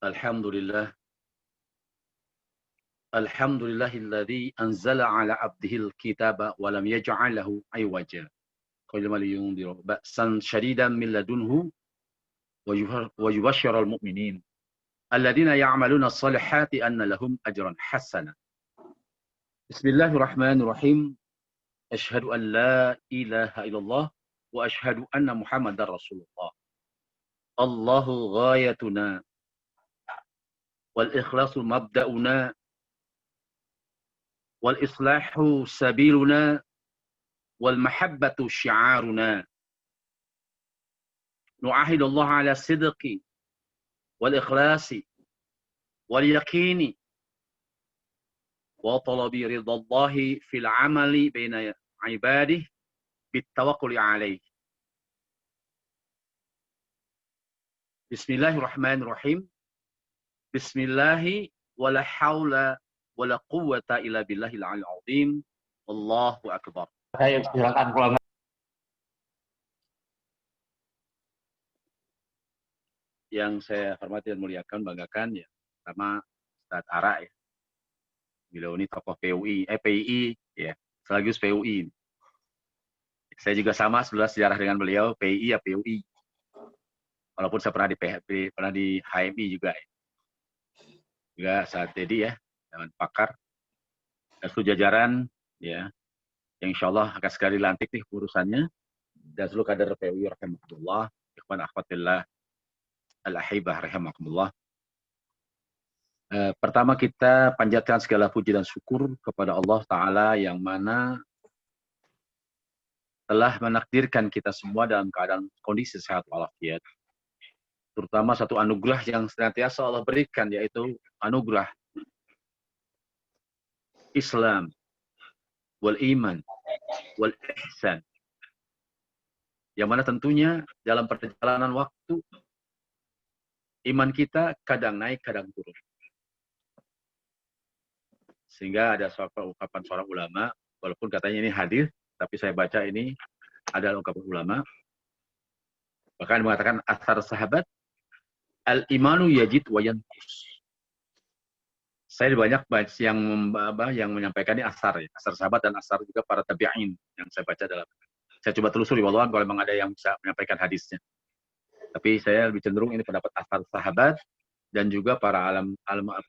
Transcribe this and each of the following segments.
Alhamdulillah. Alhamdulillahilladzi anzala ala abdihil kitaba wa lam yaj'al lahu iwaja. Qayyuman liyundhira ba'san shadidan min ladunhu wa yubashshiral mu'minin alladzina ya'maluna as-salihati anna lahum ajran hasana. Bismillahirrahmanirrahim. Asyhadu an la ilaha illallah wa asyhadu anna Muhammadar Rasulullah. Allahu ghayatuna wal ikhlasu mabda'una wal islahu sabiluna wal mahabbatu syi'aruna. Nu'ahidu Allah ala sidqi wal ikhlasi wal yaqini wa talabi ridallahi fil amali baina ibadihi bit tawakkuli alaihi. Bismillahirrahmanirrahim. Bismillahi wala haula wala quwwata illa billahil aliyil azim. Allahu akbar. Saya silakan keluar. Yang saya hormati dan muliakan, banggakan ya, pertama Ustaz Ara ya. Beliau ini tokoh PII ya, sekaligus PUI. Saya juga sama sebelah sejarah dengan beliau, PII ya PUI. Walaupun saya pernah di PHP, pernah di HMI juga ya. Juga saat jadi ya, dengan pakar dan seluruh jajaran ya, yang insya Allah akan sekali lantik nih urusannya, dan seluruh kader PUI rahimahullah, ikhwan akhwatillah al-ahibah rahimahullah. Pertama kita panjatkan segala puji dan syukur kepada Allah Ta'ala yang mana telah menakdirkan kita semua dalam keadaan kondisi sehat walafiat. Terutama satu anugerah yang senantiasa Allah berikan, yaitu anugerah Islam wal iman wal ihsan. Yang mana tentunya dalam perjalanan waktu iman kita kadang naik kadang turun. Sehingga ada suatu ungkapan seorang ulama, walaupun katanya ini hadis, tapi saya baca ini adalah ungkapan ulama. Bahkan mengatakan asar sahabat, al-imanu yajid wa yanqus. Saya banyak yang menyampaikan ini asar ya. Asar sahabat dan asar juga para tabi'in yang saya baca dalam. Saya coba telusuri wallahualam kalau memang ada yang bisa menyampaikan hadisnya. Tapi saya lebih cenderung ini pendapat asar sahabat dan juga para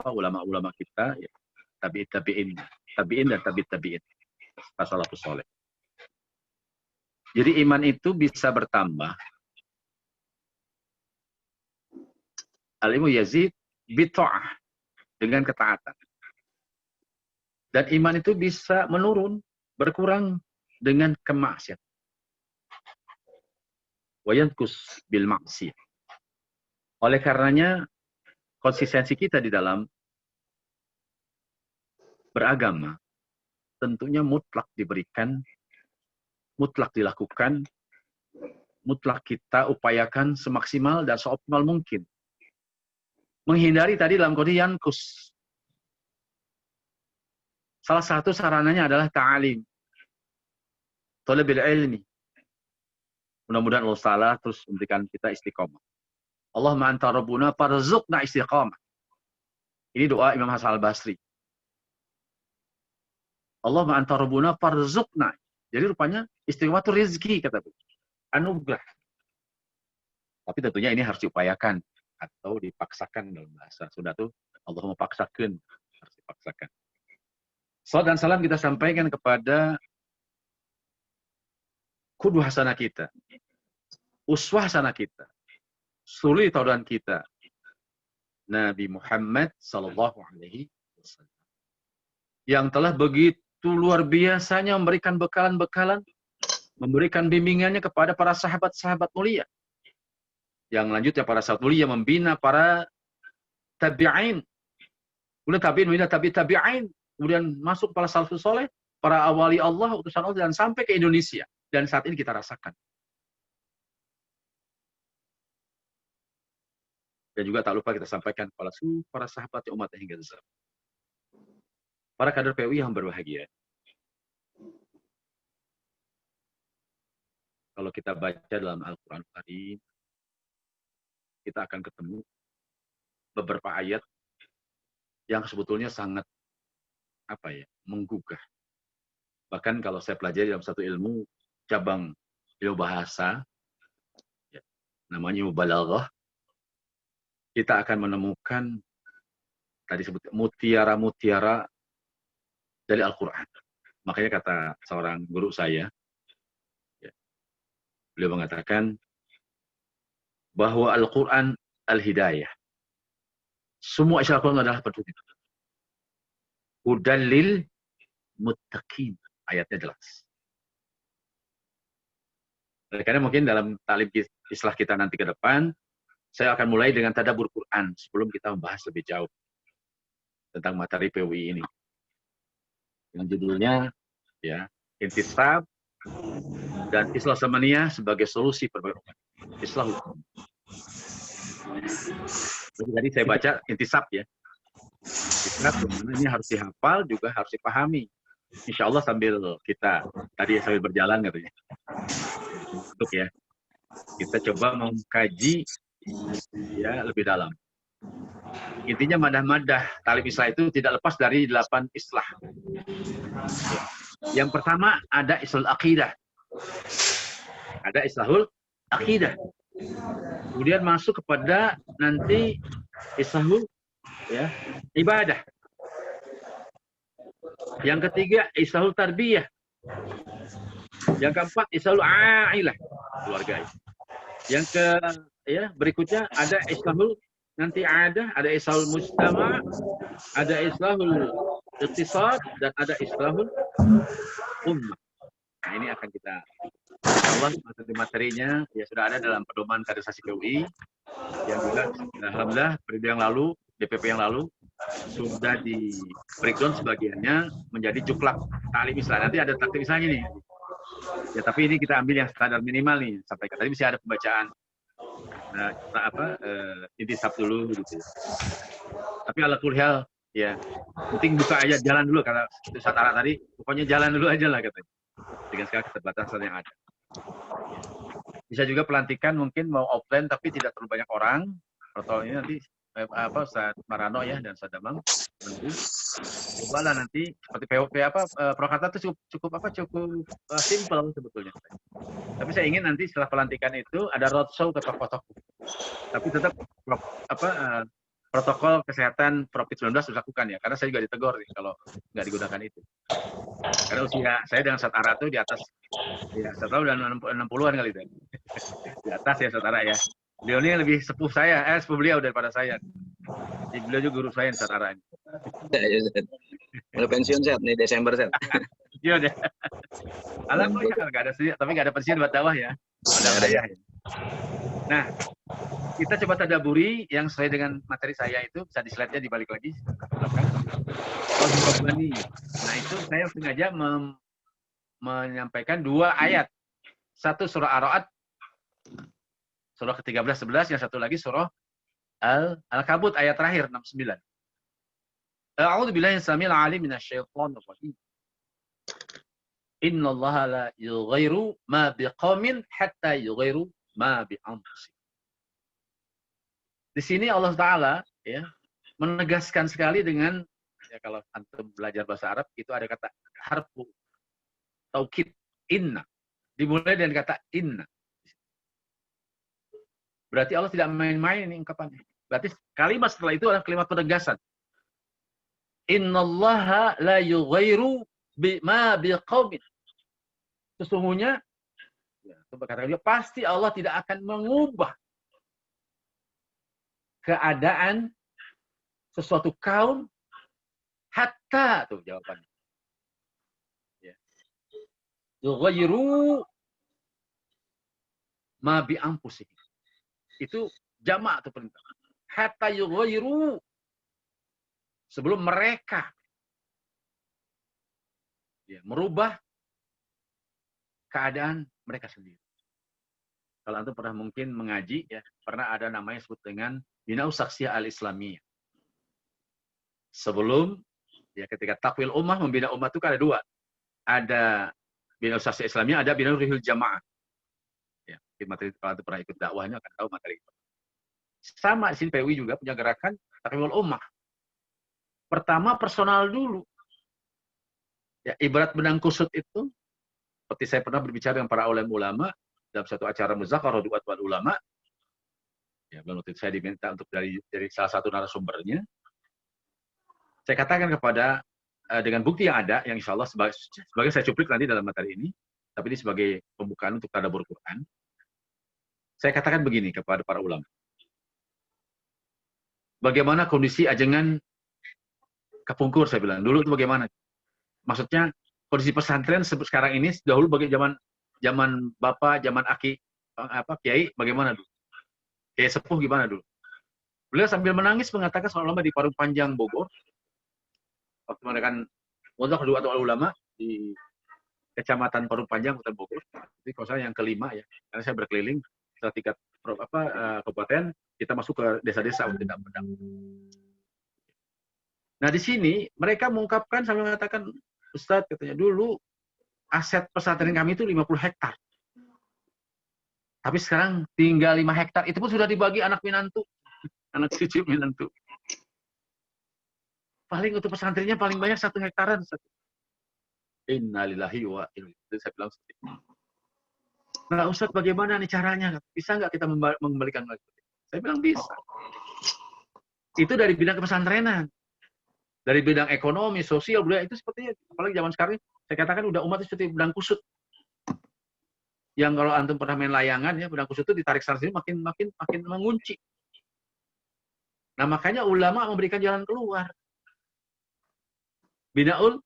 ulama-ulama kita ya. Tabi'in dan tabi'in. Salafus saleh. Jadi iman itu bisa bertambah. Al-ilmu yazid bita'ah, dengan ketaatan. Dan iman itu bisa menurun, berkurang dengan kemaksiatan. Wa yanqus bil maksiyah. Oleh karenanya konsistensi kita di dalam beragama tentunya mutlak diberikan, mutlak dilakukan, mutlak kita upayakan semaksimal dan seoptimal mungkin. Menghindari tadi dalam kondisi yankus. Salah satu sarananya adalah ta'alim. Thalabil ilmi. Mudah-mudahan Allah Ta'ala terus memberikan kita istiqomah. Allahumma anta rabbuna farzuqna istiqamah. Ini doa Imam Hasan al-Basri. Allahumma anta rabbuna farzuqna. Jadi rupanya istiqomah itu rezeki, kata beliau. Anugerah. Tapi tentunya ini harus diupayakan atau dipaksakan dalam bahasa Sunda tuh. Allahumma paksakan, harus dipaksakan. Salam dan salam kita sampaikan kepada qudwah hasanah kita, uswah hasanah kita, suri tauladan kita, Nabi Muhammad sallallahu alaihi wasallam. Yang telah begitu luar biasanya memberikan bekalan-bekalan, memberikan bimbingannya kepada para sahabat-sahabat mulia. Yang lanjutnya para sahabat mulia membina para tabi'in. Kemudian tabi'in membina tabi'in. Kemudian masuk para salafus soleh, para awali Allah, utusan Allah, dan sampai ke Indonesia. Dan saat ini kita rasakan. Dan juga tak lupa kita sampaikan kepada seluruh para sahabat umat hingga zaman. Para kader PUI yang berbahagia. Kalau kita baca dalam Al-Quran Karim, kita akan ketemu beberapa ayat yang sebetulnya sangat menggugah. Bahkan kalau saya pelajari dalam satu ilmu cabang ilmu bahasa, ya, namanya ilmu balaghah, kita akan menemukan tadi sebut mutiara-mutiara dari Al-Quran. Makanya kata seorang guru saya, ya, beliau mengatakan bahwa Al-Quran al-hidayah. Semua isi Al-Quran adalah petunjuk. Hudallil muttaqin. Ayatnya jelas. Karena mungkin dalam talim islah kita nanti ke depan, saya akan mulai dengan tadabbur Quran sebelum kita membahas lebih jauh tentang materi PUI ini. Yang judulnya ya, intisab dan islah samaniyah sebagai solusi perbaikan umat. Islah hukum. Tadi saya baca intisab ya. Intisab ini harus dihafal juga harus dipahami. Insya Allah sambil kita tadi sambil berjalan katanya. Untuk ya, kita coba mengkaji ya lebih dalam. Intinya madah-madah talib islah itu tidak lepas dari 8 islah. Yang pertama ada islahul aqidah. Ada islahul aqidah. Kemudian masuk kepada nanti islahul ya, ibadah. Yang ketiga islahul tarbiyah. Yang keempat islahul ailah, keluarga. Yang berikutnya ada islahul nanti ada islahul mujtama, ada islahul iqtisad, dan ada islahul ummah. Nah, ini akan kita Allah materi-materinya ya sudah ada dalam pedoman kaderisasi PUI yang juga alhamdulillah periode yang lalu, DPP yang lalu sudah di breakdown sebagiannya menjadi juklak talim islah. Nanti ada taklim islahnya nih. Ya tapi ini kita ambil yang standar minimal nih, sampai tadi bisa ada pembacaan intisab dulu gitu. Tapi ala kulli hal ya penting buka aja, jalan dulu karena Ustaz Ara tadi pokoknya jalan dulu aja lah katanya dengan segala keterbatasan yang ada. Bisa juga pelantikan mungkin mau offline tapi tidak terlalu banyak orang. Protokolnya nanti Ustaz Marano ya dan Ustaz Damang cobalah nanti seperti POP Prokata itu cukup simpel sebetulnya. Tapi saya ingin nanti setelah pelantikan itu ada roadshow ke tokoh-tokoh. Tapi tetap protokol kesehatan COVID-19 dilakukan ya, karena saya juga ditegur nih kalau nggak digunakan itu. Karena usia saya dengan Ustaz Ara itu di atas ya Ustaz Ara udah 60-an kali itu. Di atas ya Ustaz Ara ya. Beliau ini lebih sepuh beliau daripada saya. Jadi beliau juga guru saya Ustaz Ara ini. Udah pensiun Set nih Desember Set. Iya deh. Alhamdulillah nggak ada tapi nggak ada pensiun buat dakwah ya. Ada ya. Nah, kita coba tadaburi yang sesuai dengan materi saya itu, bisa di slide-nya dibalik lagi. Nah, itu saya sengaja menyampaikan 2 ayat. Satu surah Ar-Ra'd, surah ke-13-11, yang satu lagi surah Al-Kabut ayat terakhir 69. A'udzubillahi samil alim minasyaitonir rajim. Innallaha la yughayyiru ma biqaumin hatta yughayyiru ma bi anfusihim. Di sini Allah Ta'ala ya menegaskan sekali dengan ya, kalau antum belajar bahasa Arab itu ada kata harfu taukid inna, dimulai dengan kata inna. Berarti Allah tidak main-main ini ungkapannya. Berarti kalimat setelah itu adalah kalimat penegasan. Innallaha la yughayyiru ma biqaumin. Sesungguhnya ya, kata dia pasti Allah tidak akan mengubah keadaan sesuatu kaum hatta tuh jawabannya. Ya. Yughayyiru ma bi anfusihim. Itu jamak atau perintah. Hatta yughayyiru sebelum mereka ya, merubah keadaan mereka sendiri. Kalau antum pernah mungkin mengaji ya, pernah ada namanya disebut dengan Bina'u Saksiyah Al-Islamiyah. Sebelum ya ketika takwil ummah, membina umat itu kan ada 2. Ada Bina'u Saksiyah Islamiyah, ada Bina'u Rihul Jamaah. Ya, materi kalau antum pernah ikut dakwahnya akan tahu materi itu. Sama di sini PUI juga punya gerakan Taqiyul Ummah. Pertama personal dulu. Ya, ibarat benang kusut itu, seperti saya pernah berbicara dengan para ulama dalam satu acara muzakarah duat wal ulama. Ya, waktu itu saya diminta untuk dari salah satu narasumbernya. Saya katakan kepada dengan bukti yang ada, yang insya Allah sebagai saya cuplik nanti dalam materi ini, tapi ini sebagai pembukaan untuk tadabbur Quran. Saya katakan begini kepada para ulama. Bagaimana kondisi ajengan Kapungkur, saya bilang. Dulu itu bagaimana? Maksudnya kondisi pesantren sekarang ini dahulu bagi zaman Bapak, zaman Aki, Kiai, bagaimana dulu? Kiai Sepuh gimana dulu? Beliau sambil menangis mengatakan seolah-olah di Parung Panjang Bogor, waktu mengadakan Muzakarah Duat wal Ulama di Kecamatan Parung Panjang, Kota Bogor. Jadi kalau saya yang kelima ya, karena saya berkeliling setelah tingkat kabupaten, kita masuk ke desa-desa untuk tidak pedang. Nah di sini mereka mengungkapkan sambil mengatakan, Ustadz katanya dulu aset pesantren kami itu 50 hektar. Tapi sekarang tinggal 5 hektar. Itu pun sudah dibagi anak minantu. Anak cucu minantu. Paling untuk pesantrennya paling banyak 1 hektaran. Innalillahi wa inna ilaihi raji'un. Saya bilang seperti itu. Nah Ustadz bagaimana nih caranya? Bisa nggak kita mengembalikan lagi? Saya bilang bisa. Itu dari bidang kepesantrenan. Dari bidang ekonomi, sosial, budaya itu sepertinya. Apalagi zaman sekarang, saya katakan udah umat itu seperti benang kusut. Yang kalau antum pernah main layangan ya, benang kusut itu ditarik sana sini makin mengunci. Nah makanya ulama memberikan jalan keluar. Binaul,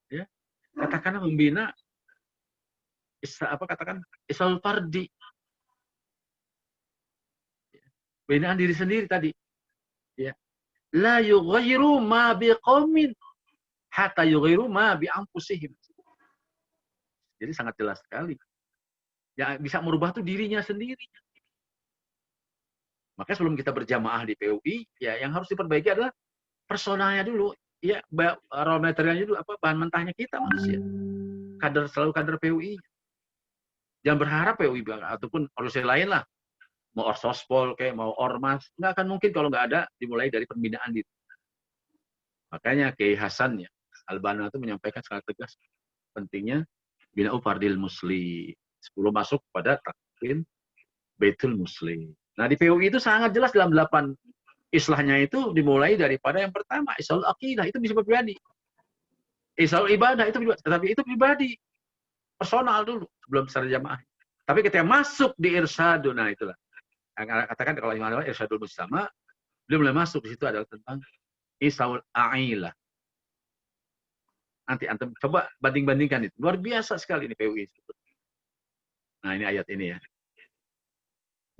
ya, katakanlah membina Islahul Fardi. Binaan diri sendiri tadi. Ya. La yughayyiru ma biqaumin hatta yughayyiru ma bi anfusihim. Jadi sangat jelas sekali. Yang bisa merubah itu dirinya sendiri. Makanya sebelum kita berjamaah di PUI, ya yang harus diperbaiki adalah personalnya dulu. Ya, raw materialnya dulu, bahan mentahnya kita manusia. Selalu kader PUI. Jangan berharap PUI ataupun organisasi lain lah. Mau Orsospol, kayak mau Ormas. Nggak akan mungkin kalau nggak ada dimulai dari pembinaan itu. Makanya Kiai Hasan ya, Al-Banna itu menyampaikan sangat tegas pentingnya bina fardil muslim sebelum masuk pada takwin Baitul Muslim. Nah di PUI itu sangat jelas dalam 8 islahnya itu dimulai daripada yang pertama, Islahul Aqidah, itu bisa pribadi. Islahul Ibadah, itu pribadi. Tetapi itu pribadi. Personal dulu, sebelum secara jamaah. Tapi ketika masuk di Irsyadun, nah itulah. Katakan kalau yang adalah Irsyadul Mustama, belum mulai masuk di situ adalah tentang Islahul A'ilah. Nanti antum coba banding-bandingkan itu. Luar biasa sekali ini PUI. Nah ini ayat ini ya.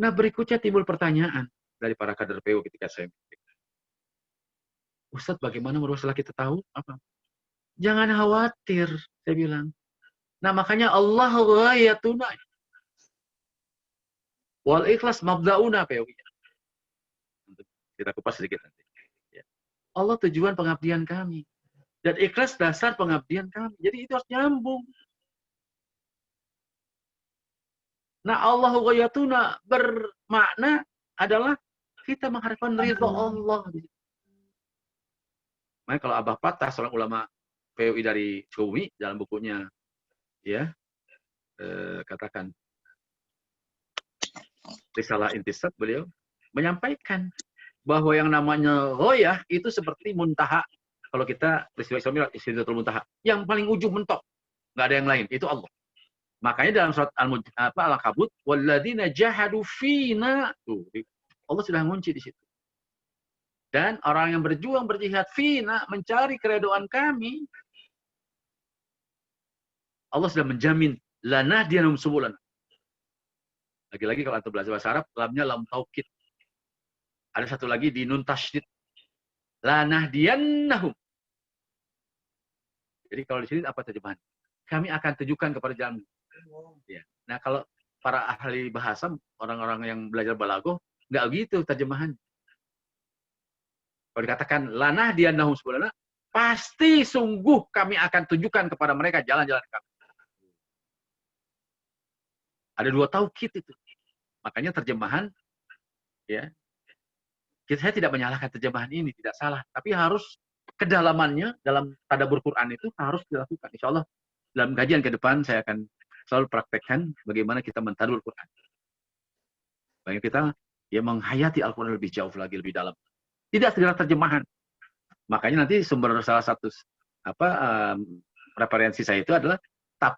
Nah berikutnya timbul pertanyaan dari para kader PU ketika saya Ustadz bagaimana setelah kita tahu apa? Jangan khawatir, saya bilang. Nah makanya Allah ghayatuna wal ikhlas mabda'una PU. Kita kupas sedikit nanti. Ya. Allah tujuan pengabdian kami. Dan ikhlas dasar pengabdian kami. Jadi itu harus nyambung. Nah Allah ghayatuna bermakna adalah kita mengharapkan ridho Allah. Makanya kalau Abah Patah, seorang ulama PUI dari Cumi, dalam bukunya ya katakan Risalah Intisab, beliau menyampaikan bahwa yang namanya ghoyah itu seperti muntaha. Kalau kita peristiwa Islam Sidratul Muntaha, yang paling ujung mentok, nggak ada yang lain, itu Allah. Makanya dalam surat Al-Ankabut, walladzina jahadu fina, tuh Allah sudah ngunci di situ. Dan orang yang berjuang berjihad fina mencari keredoan kami, Allah sudah menjamin lanahdiyannahum subulana. Lagi-lagi kalau antum belajar bahasa Arab, lamnya lam taukid. Ada satu lagi di nun tasydid. Lanahdiyannahum. Jadi kalau di sini apa terjemahan? Kami akan tunjukkan kepada jalan. Ya. Nah kalau para ahli bahasa, orang-orang yang belajar balaghah, nggak gitu terjemahan. Kalau dikatakan lanahdiyannahum subulana, pasti sungguh kami akan tunjukkan kepada mereka jalan-jalan kami. Ada 2 taukid itu. Makanya terjemahan ya. Saya tidak menyalahkan terjemahan ini, tidak salah, tapi harus kedalamannya dalam tadabbur Quran itu harus dilakukan. Insya Allah dalam kajian ke depan saya akan selalu praktekkan bagaimana kita mentadabbur Quran. Bagaimana kita ya menghayati Al-Quran lebih jauh lagi, lebih dalam. Tidak sekedar terjemahan. Makanya nanti sumber salah satu referensi saya itu adalah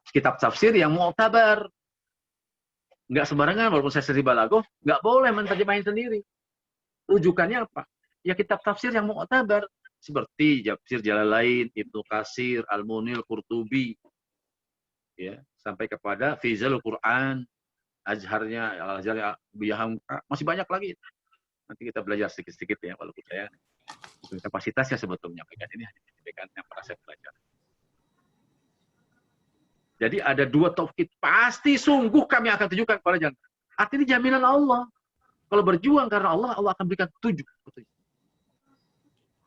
kitab tafsir yang mu'tabar. Nggak sembarangan, walaupun saya sendiri balaghah, nggak boleh menerjemahin sendiri. Rujukannya apa? Ya kitab tafsir yang mu'tabar. Seperti Tafsir Jalalain, Ibnu Katsir, Al-Munir, Qurtubi. Ya, sampai kepada Fizal Quran, Azharnya, Al-Azhar, Biyahamka. Masih banyak lagi. Nanti kita belajar sedikit-sedikit ya, walaupun saya kapasitasnya sebetulnya menyampaikan ini hanya menyampaikan yang pernah saya belajar. Jadi ada dua tauhid, pasti sungguh kami akan tunjukkan kepada jalan. Artinya jaminan Allah. Kalau berjuang karena Allah, Allah akan berikan petunjuk.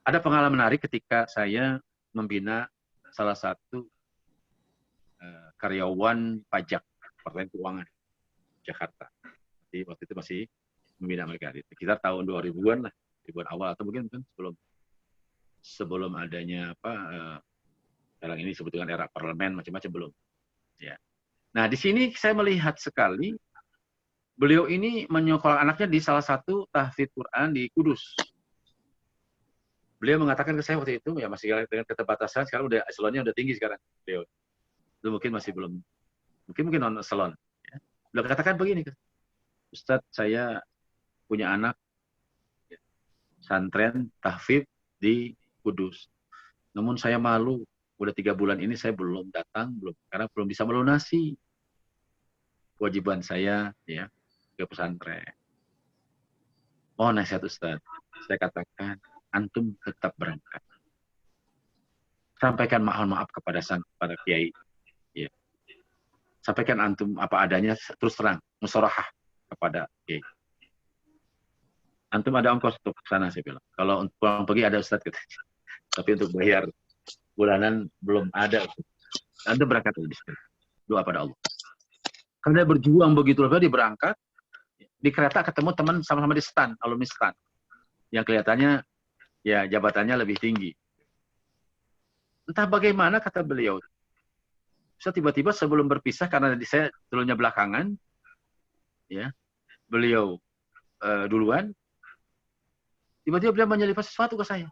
Ada pengalaman menarik ketika saya membina salah satu karyawan pajak Departemen Keuangan Jakarta. Jadi waktu itu masih membina mereka. Kita tahun 2000-an lah, 2000-an awal atau mungkin sebelum adanya sekarang ini disebut dengan era parlemen macam-macam belum. Ya. Nah di sini saya melihat sekali beliau ini menyekolahkan anaknya di salah satu tahfidz Quran di Kudus. Beliau mengatakan ke saya waktu itu, ya masih dengan keterbatasan, sekarang udah eselonnya udah tinggi sekarang. Beliau itu mungkin masih belum, mungkin non eselon. Ya. Beliau katakan begini, Ustadz saya punya anak santren tahfidz di Kudus. Namun saya malu, udah 3 bulan ini saya belum datang, karena belum bisa melunasi kewajiban saya ya ke pesantren. Oh nasihat Ustadz, saya katakan antum tetap berangkat. Sampaikan mohon maaf kepada kiai. Ya. Sampaikan antum apa adanya, terus terang, musyawarah kepada kiai. Antum ada ongkos untuk sana, saya bilang. Kalau untuk pulang pergi ada Ustadz, katanya. Tapi untuk bayar bulanan belum ada. Antum berangkat di sini. Doa pada Allah. Karena dia berjuang begitu, dia berangkat. Di kereta ketemu teman sama-sama di stan, alumni stan. Yang kelihatannya ya jabatannya lebih tinggi. Entah bagaimana kata beliau. Saya tiba-tiba sebelum berpisah karena saya dulunya belakangan, ya beliau duluan. Tiba-tiba beliau menyelipat sesuatu ke saya.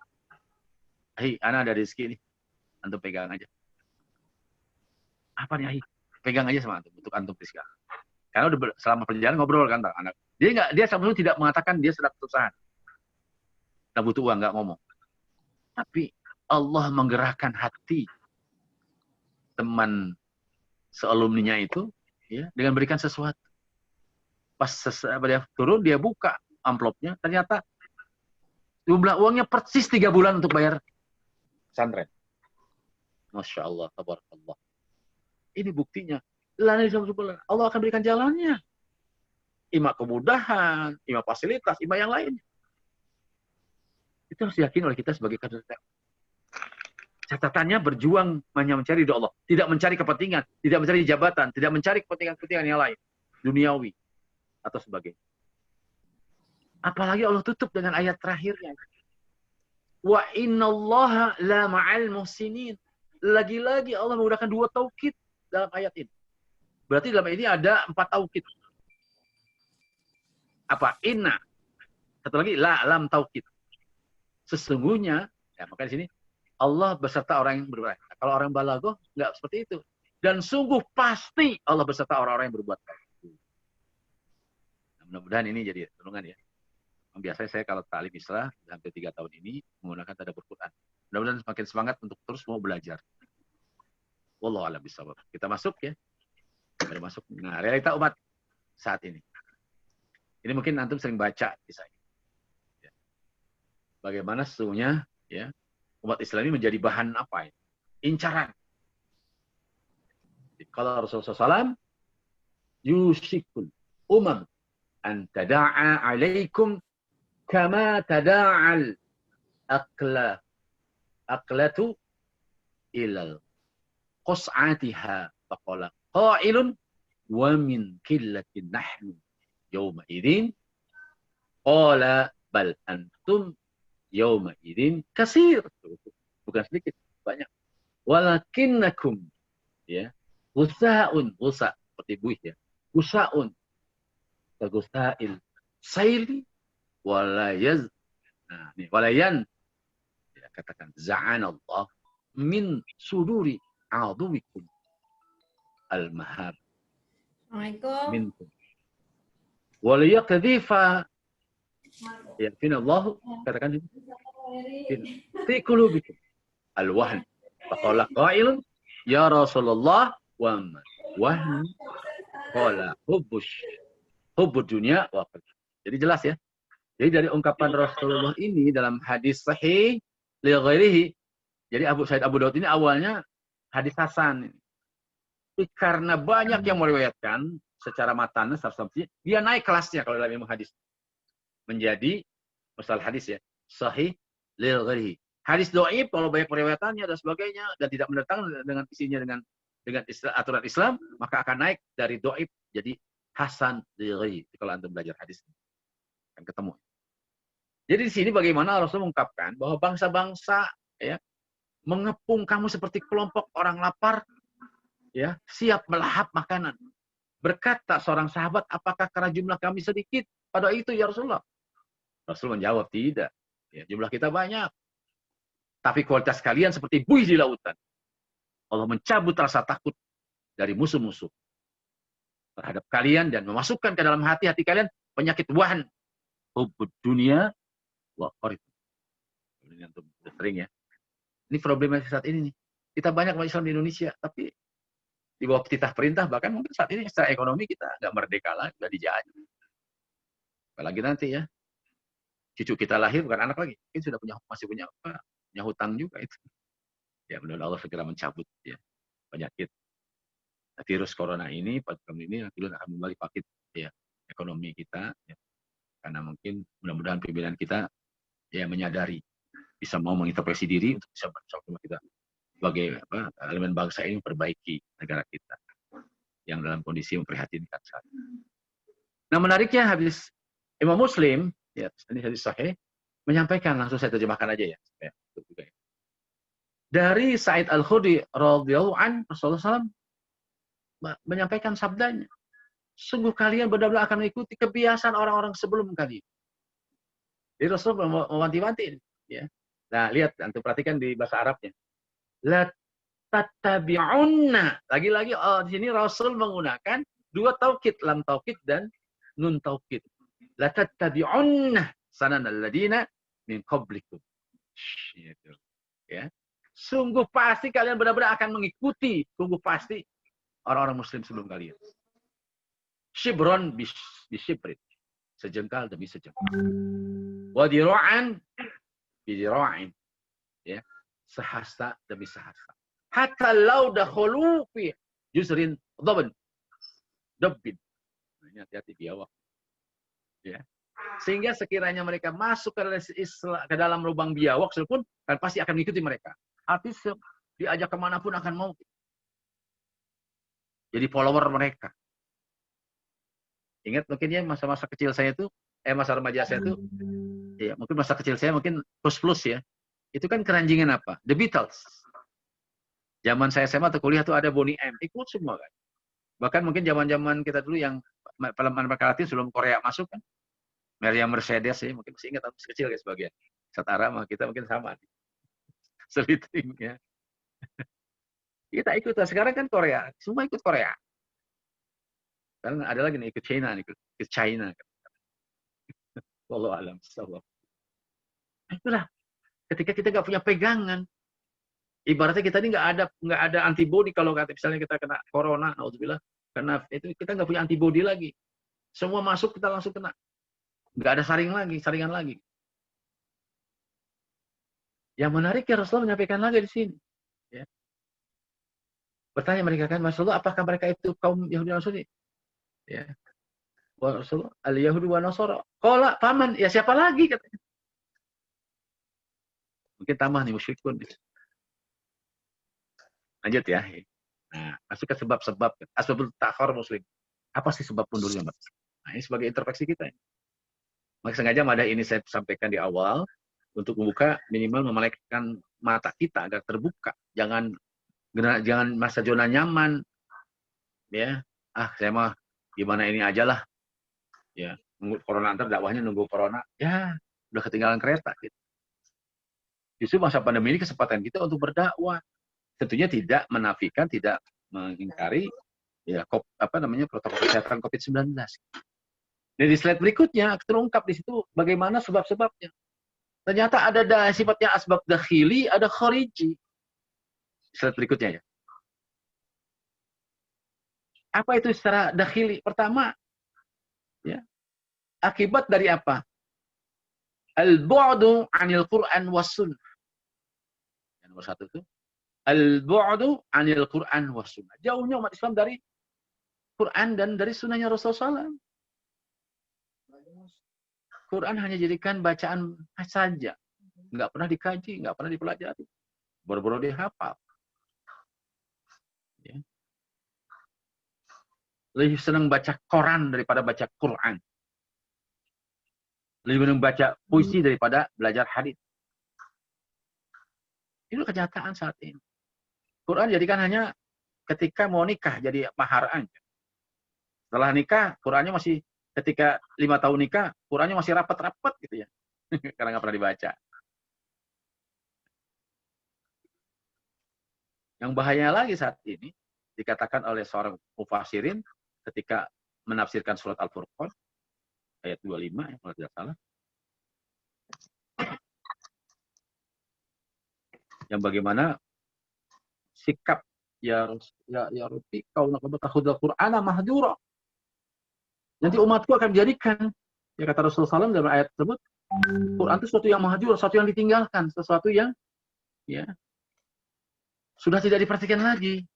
Ahi, anak ada rezeki ini, antum pegang aja. Apa nih Ahi? Pegang aja sama antum untuk antum rezeki. Karena udah selama perjalanan ngobrol kan anak. Dia sebelumnya tidak mengatakan dia sedang kesusahan. Kita butuh uang, nggak ngomong. Tapi Allah menggerakkan hati teman sealumninya itu ya, dengan berikan sesuatu. Pas dia turun, dia buka amplopnya, ternyata jumlah uangnya persis 3 bulan untuk bayar pesantren. Masya Allah, tabarakallah. Ini buktinya. Allah akan berikan jalannya. Ima kemudahan, ima fasilitas, ima yang lain. Itu harus diyakin oleh kita sebagai kader. Catatannya berjuang hanya mencari ridho Allah, tidak mencari kepentingan, tidak mencari jabatan, tidak mencari kepentingan-kepentingan yang lain, duniawi atau sebagainya. Apalagi Allah tutup dengan ayat terakhirnya. Wa innallaha la ma'al muhsinin. Lagi-lagi Allah menggunakan 2 taukid dalam ayat ini. Berarti dalam ini ada 4 taukid. Apa? Inna. Satu lagi la, lam taukid. Sesungguhnya, ya maka di sini Allah beserta orang yang berbuat. Kalau orang balaghah nggak seperti itu. Dan sungguh pasti Allah beserta orang-orang yang berbuat baik. Nah, mudah-mudahan ini jadi renungan ya. Biasanya saya kalau ta'lim Islah hampir 3 tahun ini menggunakan tadabbur Quran. Mudah-mudahan semakin semangat untuk terus mau belajar. Wallahu a'lam bishawab. Kita masuk ya. Kita masuk. Nah, realita umat saat ini. Ini mungkin antum sering baca kisah ini. Ya. Bagaimana sesungguhnya ya umat Islam ini menjadi bahan apa ya? Incaran. Kalau Rasulullah SAW, yushikul umam an tada'a alaikum kama tada'al aqlatu ilal qus'atiha faqala qailun wa min killatin nahnu yawma idin Qala bal antum yawma idzin kasir. Bukan sedikit, banyak. Walakinnakum, ya. Gusaun, gusa seperti buih ya. Gusaun kagusail saili wala yaz. Nah, ini walayan, ya, katakan za'anallah min suduri aduwikum al-mahab Assalamualaikum. minkum. Waliyakdhifa yafinallahu, katakan fi qulubikum al-wahn. Faqala qailun ya Rasulullah wa man wahn qala hubbud dunya wa qad. Jadi jelas ya. Jadi dari ungkapan Rasulullah ini dalam hadis sahih li ghairihi. Jadi Said Abu Daud ini awalnya hadis hasan. Tapi karena banyak yang meriwayatkan secara matan, dia naik kelasnya kalau dalam ilmu hadis. Menjadi masalah hadis ya. Sahih li ghairihi. Hadis dhaif kalau banyak periwayatannya dan sebagainya dan tidak mendatangkan dengan isinya dengan aturan Islam, maka akan naik dari dhaif jadi hasan li ghairihi. Kalau antum belajar hadis akan ketemu. Jadi di sini bagaimana Rasul mengungkapkan bahwa bangsa-bangsa ya mengepung kamu seperti kelompok orang lapar, ya siap melahap makanan. Berkata seorang sahabat, apakah karena jumlah kami sedikit pada itu ya Rasulullah? Rasul menjawab, tidak. Ya, jumlah kita banyak. Tapi kualitas kalian seperti buih di lautan. Allah mencabut rasa takut dari musuh-musuh terhadap kalian dan memasukkan ke dalam hati-hati kalian penyakit wahan. Hubbud dunia wa qarib. Ini untuk sering ya. Ini problematik saat ini nih. Kita banyak umat Islam di Indonesia, tapi di bawah titah perintah, bahkan mungkin saat ini secara ekonomi kita nggak merdeka lagi, sudah dijajah. Apalagi nanti ya, cucu kita lahir bukan anak lagi, mungkin sudah masih punya hutang juga itu. Ya mudah-mudahan Allah segera mencabut ya penyakit virus corona ini, pandemi ini akan kembali bangkit ya ekonomi kita, ya. Karena mungkin mudah-mudahan pimpinan kita ya menyadari, bisa mau mengintrospeksi diri untuk bisa bersama kita sebagai elemen bangsa ini memperbaiki negara kita yang dalam kondisi memprihatinkan saat ini. Nah menariknya habis Imam Muslim, ya ini hadis sahih, menyampaikan, langsung saya terjemahkan aja ya. Dari Sa'id Al-Khudri radhiyallahu an, Rasulullah SAW menyampaikan sabdanya, sungguh kalian benar-benar akan mengikuti kebiasaan orang-orang sebelum kalian. Jadi Rasulullah mewanti-wanti, ya. Nah lihat, antum perhatikan di bahasa Arabnya. La tattabi'unna. Lagi-lagi di sini Rasul menggunakan dua taukid, lam taukid dan nun taukid. La tattabi'unna sananal ladina min qablikum. Ya. Sungguh pasti kalian benar-benar akan mengikuti, sungguh pasti orang-orang muslim sebelum kalian. Shibron bishibrin. Sejengkal demi sejengkal. Wa dira'an bidira'in. Ya. Sehasta demi sehasta. Hatta law dakhulu fi juzrin dabbin. Ini hati-hati biawak. Ya. Sehingga sekiranya mereka masuk ke dalam lubang biawak, pun kan pasti akan mengikuti mereka. Artis diajak kemanapun akan mau. Jadi follower mereka. Ingat mungkin ya masa-masa kecil saya itu, masa remaja saya itu, ya mungkin masa kecil saya mungkin plus ya. Itu kan keranjingan apa? The Beatles. Zaman saya SMA atau kuliah tuh ada Boney M. Ikut semua kan. Bahkan mungkin zaman-zaman kita dulu yang film Amerika Latin sebelum Korea masuk kan. Meriam Mercedes ya, mungkin masih ingat, masih kecil guys sebagian. Setara sama kita mungkin sama. Seliting ya. Kita ikut. Sekarang kan Korea. Semua ikut Korea. Sekarang ada lagi nih ikut China. Ikut China. Wallahu a'lam. Itulah. Ketika kita nggak punya pegangan, ibaratnya kita ini nggak ada antibodi kalau misalnya kita kena corona, naudzubillah, karena itu kita nggak punya antibodi lagi. Semua masuk kita langsung kena, nggak ada saringan lagi. Yang menarik ya Rasulullah menyampaikan lagi di sini. Ya. Bertanya mereka kan, Rasulullah, apakah mereka itu kaum Yahudi dan Nasrani? Ya. Rasulullah, al-Yahudi wa Nasara. Qala paman, ya siapa lagi katanya. Mungkin tambah nih musyrikun. Lanjut ya. Nah, masuk ke sebab-sebab. Asbabul ta'khir muslim. Apa sih sebab mundurnya, Mbak? Nah, ini sebagai introspeksi kita. Maka sengaja madah ini saya sampaikan di awal untuk membuka, minimal memelekkan mata kita agar terbuka. Jangan masa zona nyaman, ya. Saya mah gimana ini aja lah, ya. Nunggu corona, ntar dakwahnya nunggu corona, ya udah ketinggalan kereta. Gitu. Justru masa pandemi ini kesempatan kita untuk berdakwah. Tentunya tidak menafikan, tidak mengingkari ya protokol kesehatan COVID-19. Dan di slide berikutnya terungkap di situ bagaimana sebab-sebabnya. Ternyata ada sifatnya asbab dakhili, ada khariji. Slide berikutnya ya. Apa itu secara dakhili? Pertama, ya, akibat dari apa? Al-bu'du 'anil Qur'an was sunnah. Yang nomor 1 itu al-bu'du 'anil Qur'an was sunnah. Jauhnya umat Islam dari Quran dan dari sunnahnya Rasulullah SAW. Quran hanya jadikan bacaan saja. Nggak pernah dikaji, nggak pernah dipelajari. Boro-boro dihafal. Ya. Lebih senang baca Quran daripada baca Quran. Lebih senang baca puisi daripada belajar hadis. Itu kenyataan saat ini. Quran jadikan hanya ketika mau nikah, jadi mahar aja. Setelah nikah, Qurannya masih ketika 5 tahun nikah, Qurannya masih rapat-rapat gitu ya. Karena nggak pernah dibaca. Yang bahaya lagi saat ini, dikatakan oleh seorang mufassirin ketika menafsirkan surat Al-Furqan, ayat 25, ya, kalau tidak salah. Yang bagaimana sikap ya Rabbi, kau nak takhudul Qur'ana mahdura. Nanti umatku akan menjadikan, ya kata Rasulullah SAW dalam ayat tersebut, Quran itu sesuatu yang mahjur, sesuatu yang ditinggalkan, sesuatu yang ya sudah tidak diperhatikan lagi.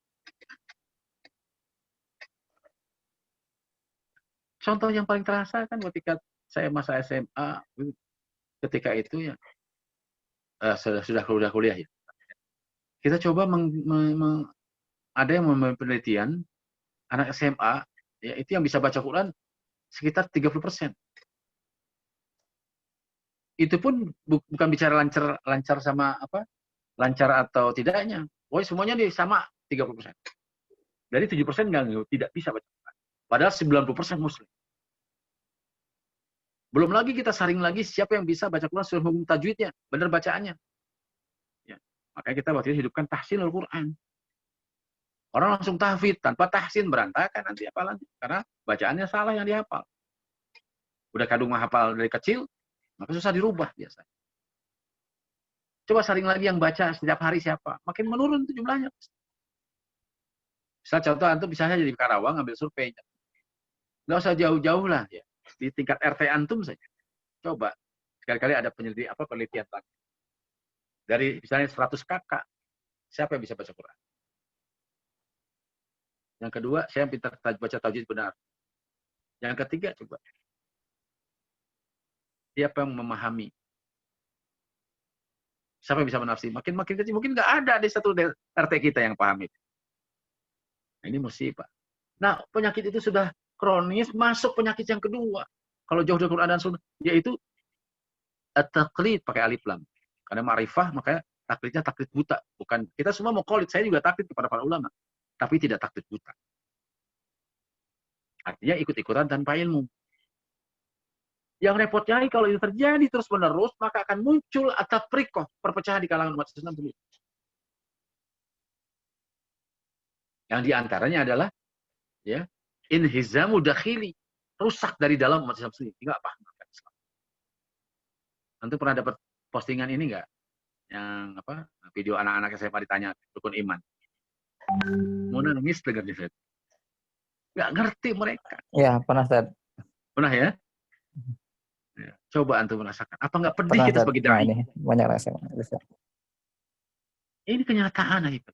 Contoh yang paling terasa kan ketika saya masa SMA, ketika itu ya sudah kuliah ya. Kita coba ada yang membuat penelitian anak SMA, ya itu yang bisa baca Quran sekitar 30%. Itu pun bukan bicara lancar sama apa, lancar atau tidaknya. Pokoknya semuanya sama 30%. Dari 7% tidak bisa baca Quran. Padahal 90% Muslim. Belum lagi kita saring lagi siapa yang bisa baca Quran sesuai hukum tajwidnya, benar bacaannya. Ya. Makanya kita waktu itu hidupkan tahsinul Quran. Orang langsung tahfidz, tanpa tahsin berantakan nanti hafalannya. Karena bacaannya salah yang dihafal. Udah kadung menghafal dari kecil, maka susah dirubah biasanya. Coba saring lagi yang baca setiap hari siapa. Makin menurun itu jumlahnya. Misal contoh, antum bisa saja di Karawang ambil surveinya. Nggak usah jauh-jauh lah. Ya. Di tingkat RT antum saja. Coba. Sekali-kali ada penelitian lagi. Dari misalnya 100 kakak, siapa yang bisa baca Quran? Yang kedua, saya yang pintar baca tajwid benar. Yang ketiga, coba. Siapa yang memahami? Siapa yang bisa menafsir? Makin kecil, mungkin nggak ada di satu RT kita yang paham itu. Nah, ini musibah. Nah, penyakit itu sudah kronis, masuk penyakit yang kedua. Kalau jauh dari Quran dan Sunnah, yaitu at-taqlid pakai alif lam. Karena ma'rifah, makanya taklidnya taklid buta. Bukan, kita semua mau qaulid, saya juga taklid kepada para ulama. Tapi tidak taklid buta. Artinya ikut-ikutan tanpa ilmu. Yang repotnya kalau itu terjadi terus-menerus, maka akan muncul at-tafriqah, perpecahan di kalangan umat Islam sendiri. Yang diantaranya adalah ya inhizamu dakhili, rusak dari dalam umat Islam sendiri. Enggak paham Islam. Antum pernah dapat postingan ini enggak? Yang apa? Video anak-anak SMA ditanya rukun iman. Mau nangis dengarnya saya. Enggak ngerti mereka. Ya, pernah, Ustaz. Pernah ya? Ya, coba antum merasakan. Apa enggak pedih kita sebagai dai? Ini banyak rasa. Ini kenyataan itu.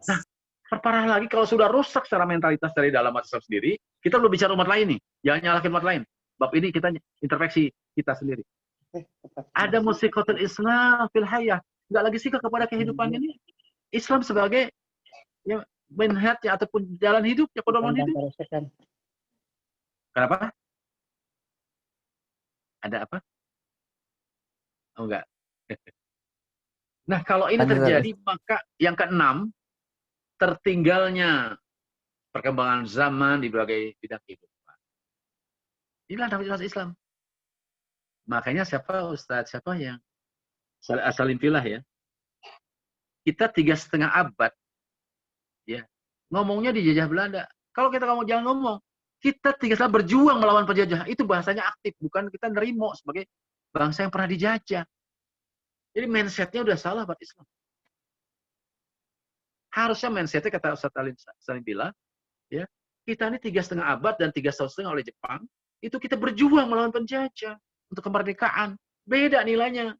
Nah, perparah lagi kalau sudah rusak secara mentalitas dari dalam umat Islam sendiri, kita belum bicara umat lain nih. Jangan nyalahin umat lain. Bab ini kita intervensi kita sendiri. Ada musikatul Islam fil hayah. Enggak lagi sikap kepada kehidupan ini. Islam sebagai ya, manhaj ataupun jalan hidupnya, pedoman hidup. Kenapa? Ada apa? Oh enggak. Nah, kalau ini Lanjut, terjadi, maka yang keenam, tertinggalnya perkembangan zaman di berbagai bidang kehidupan. Inilah nafas Islam. Makanya siapa yang Salim Filah ya. Kita 3,5 abad ya ngomongnya dijajah Belanda. Kalau kita ngomong jangan ngomong, kita 3,5 berjuang melawan penjajah. Itu bahasanya aktif, bukan kita nerimo sebagai bangsa yang pernah dijajah. Jadi mindsetnya udah salah buat Islam. Harusnya mindsetnya kata Ustaz Salim Filah, ya kita ini 3,5 abad dan 3,5 oleh Jepang, itu kita berjuang melawan penjajah untuk kemerdekaan. Beda nilainya.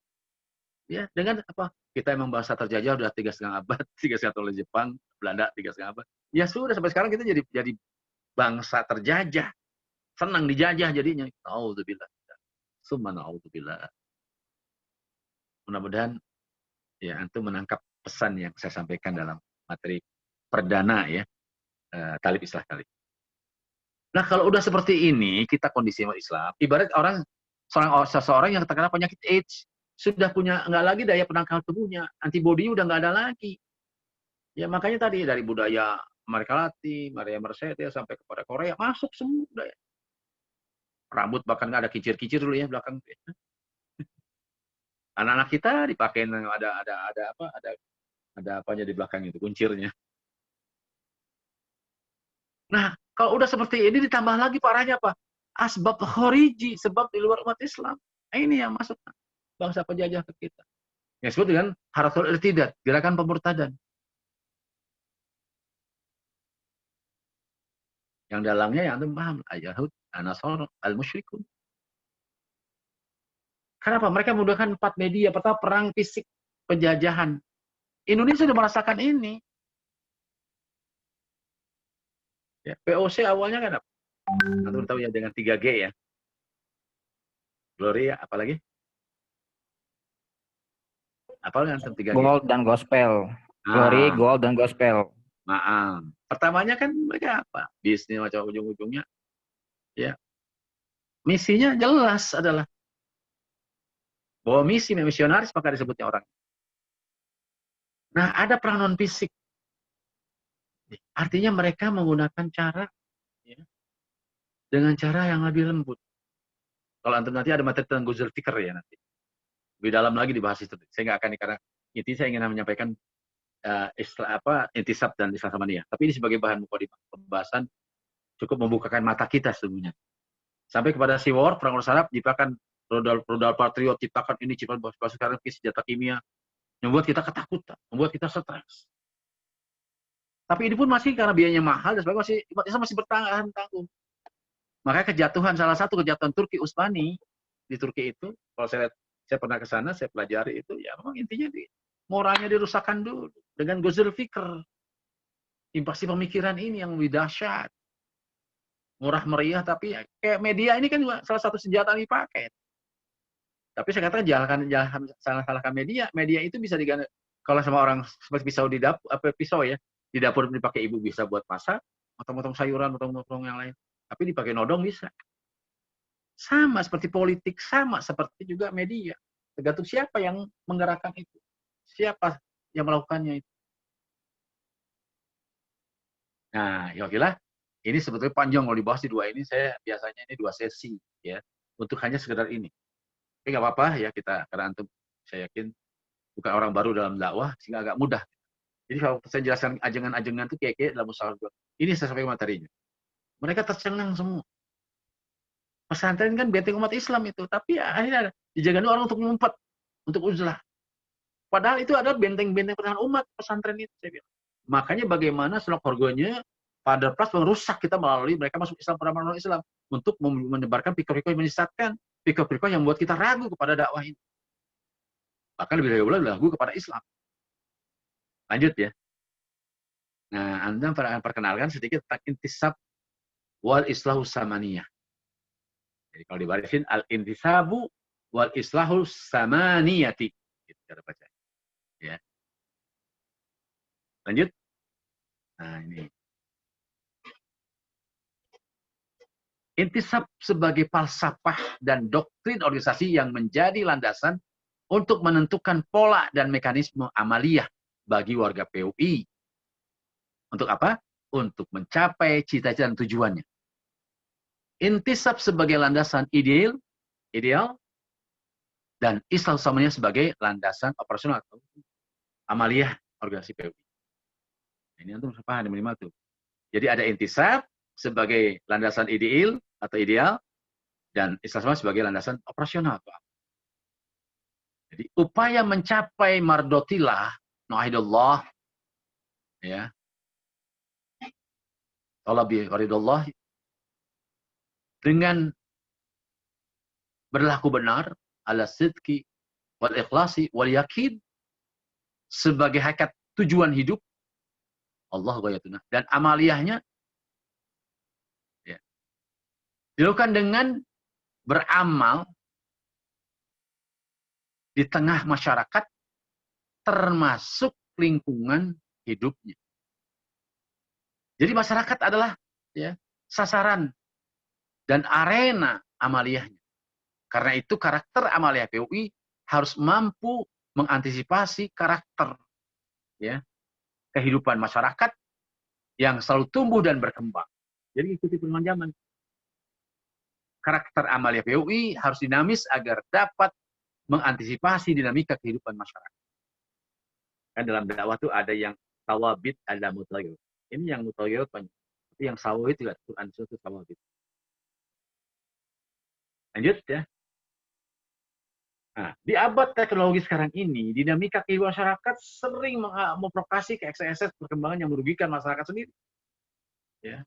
Ya, dengan apa? Kita emang bangsa terjajah udah 3,5 abad, 3,5 oleh Jepang, Belanda 3,5 abad. Ya sudah sampai sekarang kita jadi bangsa terjajah. Senang dijajah jadinya. Nauzubillah. Summa nauzubillah. Mudah-mudahan ya antum menangkap pesan yang saya sampaikan dalam materi perdana ya, Talib Islah kali. Nah, kalau udah seperti ini, kita kondisi Islam, ibarat seseorang yang terkena penyakit AIDS, sudah punya nggak lagi daya penangkal tubuhnya, antibodinya udah nggak ada lagi. Ya makanya tadi dari budaya Amerika Latin, Maria Mercedes sampai kepada Korea masuk semua budaya. Rambut bahkan nggak ada kicir-kicir dulu ya belakang. Anak-anak kita dipakai ada apanya di belakang itu kuncirnya. Nah kalau udah seperti ini ditambah lagi parahnya apa? Asbab khariji, sebab di luar umat Islam. Nah, ini yang masuk bangsa penjajah ke kita. Yang disebut dengan haratul irtidad, gerakan pemurtadan. Yang dalamnya yang antum paham, Al-Yahud, An-Nasara, Al-Musyrikun. Kenapa? Mereka menggunakan 4 media. Pertama, perang fisik, penjajahan. Indonesia sudah merasakan ini. Ya, POC awalnya kan apa? Antum tahu ya dengan 3G ya. Glory ya, apalagi? Apalagi antum 3G? Gold dan gospel. Glory, gold, dan gospel. Maaf. Pertamanya kan mereka apa? Bisnis macam ujung-ujungnya. Ya. Misinya jelas adalah bahwa misi misionaris maka disebutnya orang. Nah, ada perang non fisik. Artinya mereka menggunakan cara ya, dengan cara yang lebih lembut. Kalau antum nanti ada materi tentang Guzul Fikr ya nanti. Lebih dalam lagi dibahas itu. Saya nggak akan karena intinya saya ingin menyampaikan intisab dan Islam Samaniyah. Tapi ini sebagai bahan mukadimah pembahasan cukup membukakan mata kita sebenarnya. Sampai kepada Sea War, perang Arab diciptakan rudal patriot, ciptakan ini, ciptakan pasukan senjata kimia, membuat kita ketakutan, membuat kita stres. Tapi ini pun masih karena biayanya mahal dan sebagainya masih umat Islam masih bertahan tanggung. Makanya salah satu kejatuhan Turki Utsmani di Turki itu, kalau saya pernah ke sana, saya pelajari itu, ya memang intinya moralnya dirusakkan dulu dengan Gozul Fikr. Invasi pemikiran ini yang lebih dahsyat. Murah meriah, tapi ya, kayak media ini kan juga salah satu senjata yang dipakai. Tapi saya katakan jangan salahkan media. Media itu bisa diganti kalau sama orang seperti pisau di dapur, pisau ya di dapur dipakai ibu bisa buat masak, potong-potong sayuran, potong-potong yang lain. Tapi dipakai nodong bisa. Sama seperti politik, sama seperti juga media. Tergantung siapa yang menggerakkan itu, siapa yang melakukannya itu. Nah, ya oke lah. Ini sebetulnya panjang kalau dibahas di dua ini. Saya biasanya ini 2 sesi ya untuk hanya sekedar ini. Tapi nggak apa-apa ya kita karena antum saya yakin bukan orang baru dalam dakwah sehingga agak mudah. Jadi kalau saya jelaskan ajengan-ajengan itu kayak dalam usaha ini saya sampaikan materinya. Mereka tercengang semua. Pesantren kan benteng umat Islam itu, tapi ya, akhirnya dijaga orang untuk ngumpet, untuk uzlah. Padahal itu adalah benteng-benteng pertahanan umat pesantren itu saya bilang. Makanya bagaimana selok harganya Father Plus merusak kita melalui mereka masuk Islam pada non Islam untuk menyebarkan pikir-pikir yang menyesatkan, pikir-pikir yang membuat kita ragu kepada dakwah ini. Bahkan lebih ragu kepada Islam. Lanjut ya. Nah, Anda perkenalkan sedikit tentang intisab wal islahu samaniyah. Jadi kalau dibarisin al-intisabu wal islahu samaniyati. Gitu cara baca. Ya. Lanjut. Nah, ini. Intisab sebagai falsafah dan doktrin organisasi yang menjadi landasan untuk menentukan pola dan mekanisme amaliyah bagi warga PUI. Untuk apa? Untuk mencapai cita-cita dan tujuannya. Intisab sebagai landasan ideal dan Islah usamanya sebagai landasan operasional atau amaliyah organisasi PUI. Ini untuk paham minimal tuh. Jadi ada intisab sebagai landasan ideal atau ideal dan Islah sebagai landasan operasional. Jadi upaya mencapai mardotilah nu'ahidullah ya. Talabi waridullah dengan berlaku benar ala sidqi wal ikhlasi wal yakin sebagai hakikat tujuan hidup Allah ghayatuna dan amaliyahnya ya, dilakukan dengan beramal di tengah masyarakat termasuk lingkungan hidupnya. Jadi masyarakat adalah ya, sasaran dan arena amaliyahnya. Karena itu karakter amaliyah PUI harus mampu mengantisipasi karakter ya, kehidupan masyarakat yang selalu tumbuh dan berkembang. Jadi ikuti perkembangan zaman. Karakter amaliyah PUI harus dinamis agar dapat mengantisipasi dinamika kehidupan masyarakat. Kan dalam dakwah itu ada yang tawabit, ada mutaghayyir. Ini yang mutaghayyir banyak. Tapi yang sawabit juga Quran itu tawabit. Lanjut ya. Nah, di abad teknologi sekarang ini, dinamika kehidupan masyarakat sering memprovokasi ke ekses perkembangan yang merugikan masyarakat sendiri. Ya.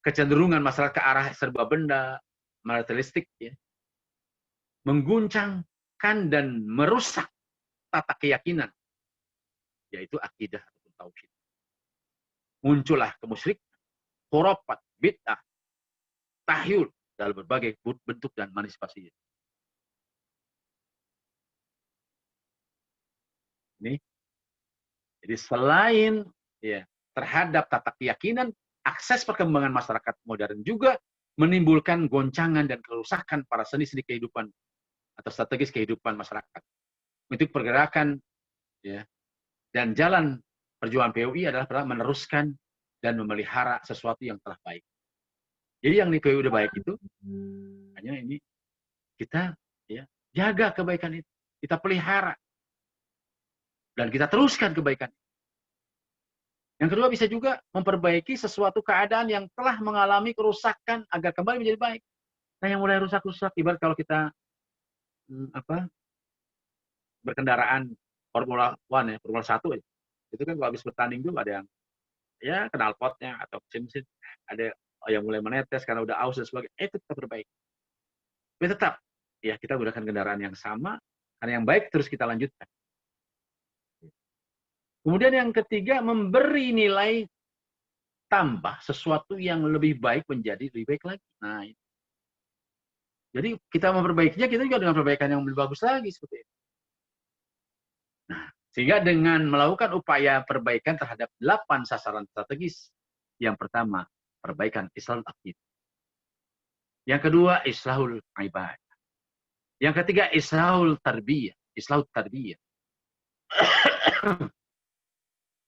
Kecenderungan masyarakat ke arah serba benda, materialistik, ya. Mengguncangkan dan merusak tata keyakinan, yaitu akidah atau tauhid. Muncullah kemusyrikan, khurafat, bid'ah, tahyul dalam berbagai bentuk dan manifestasinya. Ini. Jadi selain ya terhadap tata keyakinan, akses perkembangan masyarakat modern juga menimbulkan goncangan dan kerusakan para seni-seni kehidupan atau strategis kehidupan masyarakat. Untuk pergerakan ya dan jalan perjuangan PUI adalah meneruskan dan memelihara sesuatu yang telah baik. Jadi yang di PUI udah baik itu hanya ini kita ya jaga kebaikan itu, kita pelihara dan kita teruskan kebaikan. Yang kedua bisa juga memperbaiki sesuatu keadaan yang telah mengalami kerusakan agar kembali menjadi baik. Nah yang mulai rusak-rusak, ibarat kalau kita berkendaraan Formula 1 ya, Formula 1 ya. Itu kan kalau habis bertanding dulu ada yang ya knalpotnya atau mesin ada yang mulai menetes karena udah aus dan sebagainya. Itu tetap perbaiki. Tapi tetap ya kita gunakan kendaraan yang sama karena yang baik terus kita lanjutkan. Kemudian yang ketiga, memberi nilai tambah sesuatu yang lebih baik menjadi lebih baik lagi. Nah, jadi kita memperbaikinya, kita juga dengan perbaikan yang lebih bagus lagi seperti itu. Nah, sehingga dengan melakukan upaya perbaikan terhadap 8 sasaran strategis. Yang pertama, perbaikan islahul aqidah. Yang kedua, islahul ibadah. Yang ketiga, islahul tarbiyah. Islahul tarbiyah.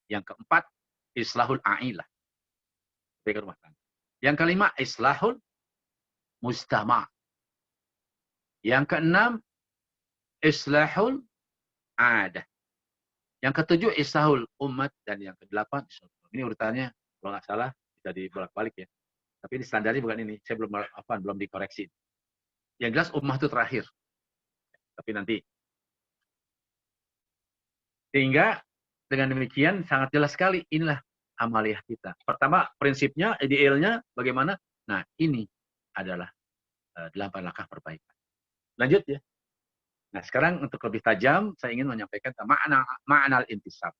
Yang keempat, islahul a'ilah. Yang kelima, islahul mujtama'. Yang keenam, islahul adah. Yang ketujuh, islahul umat. Dan yang kedelapan, ini urutannya, kalau nggak salah, bisa dibolak-balik ya. Tapi ini standarnya bukan ini. Saya belum dikoreksi. Yang jelas, umat itu terakhir. Tapi nanti. Sehingga, dengan demikian, sangat jelas sekali, inilah amaliyah kita. Pertama, prinsipnya, idealnya, bagaimana? Nah, ini adalah 8 langkah perbaikan. Lanjut ya. Nah, sekarang untuk lebih tajam, saya ingin menyampaikan makna al-intisab.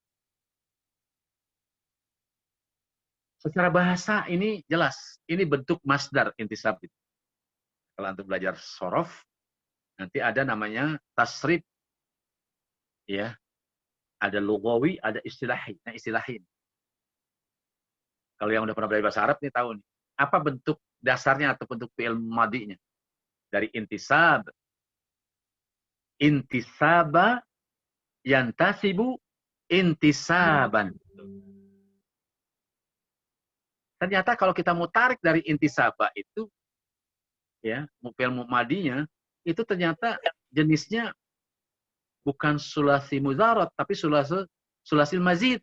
Secara bahasa ini jelas, ini bentuk masdar intisab. Kalau untuk belajar sorof, nanti ada namanya tasrif, ya, ada lugawi, ada istilahi. Nah, istilahi. Kalau yang udah pernah belajar bahasa Arab nih tahu nih. apa bentuk dasarnya atau bentuk fi'il madinya? Dari intisab. Intisaba yantasibu intisaban. Ternyata kalau kita mau tarik dari intisaba itu, ya, fi'il madinya, itu ternyata jenisnya bukan sulasi muzarat, tapi sulasi mazid.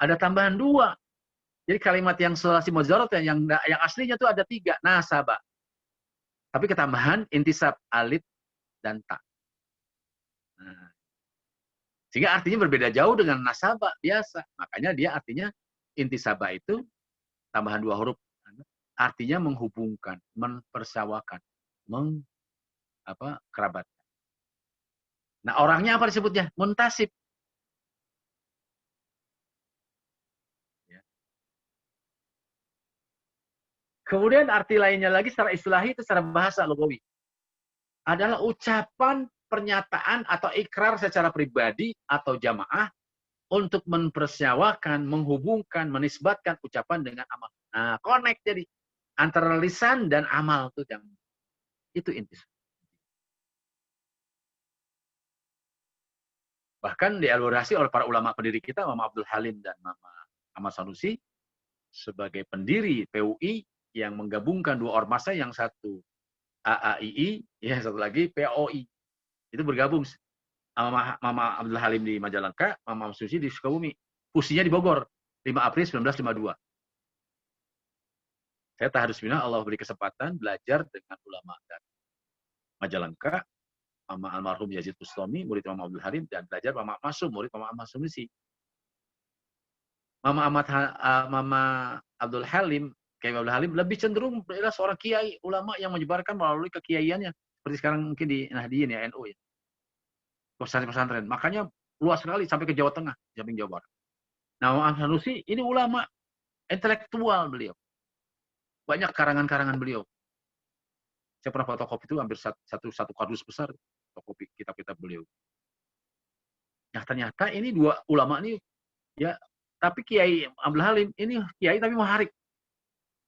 Ada tambahan 2. Jadi kalimat yang sulasi muzarat yang aslinya itu ada 3, nasaba. Tapi ketambahan intisab, alif dan ta. Nah, sehingga artinya berbeda jauh dengan nasaba biasa. Makanya dia artinya intisaba itu tambahan 2 huruf. Artinya menghubungkan, mempersawakan, kerabat. Nah, orangnya apa disebutnya? Muntasib. Ya. Kemudian arti lainnya lagi secara istilahi itu secara bahasa lugawi. Adalah ucapan, pernyataan atau ikrar secara pribadi atau jamaah untuk mempersawakan, menghubungkan, menisbatkan ucapan dengan amal. Nah, connect jadi antara lisan dan amal itu intisab. Bahkan dielaborasi oleh para ulama pendiri kita, Mama Abdul Halim dan Mama Ahmad Sanusi, sebagai pendiri PUI yang menggabungkan 2 ormasnya, yang satu AAII, yang satu lagi POI. Itu bergabung. Mama Abdul Halim di Majalengka, Mama Sanusi di Sukabumi. Fusinya di Bogor, 5 April 1952. Saya taharus minna Allah beri kesempatan belajar dengan ulama dari Majalengka, Mama almarhum Yazid Bustami, murid Mama Abdul Halim, dan belajar Mama Masum, murid Mama Ahmad Sanusi. Mama Abdul Halim, Kiai Abdul Halim lebih cenderung adalah seorang kiai ulama yang menyebarkan melalui kekiaiannya, seperti sekarang mungkin di Nahdien ya, NU ya, pesantren. Makanya luas sekali sampai ke Jawa Tengah, samping Jawa Barat. Nah, Mama Ahmad Sanusi ini ulama intelektual beliau, banyak karangan-karangan beliau. Saya pernah fotokopi itu hampir satu kardus besar, fotokopi kitab-kitab beliau. Nah, ternyata ini 2 ulama ini, ya, tapi Kiai Abdul Halim ini kiai tapi muharrik.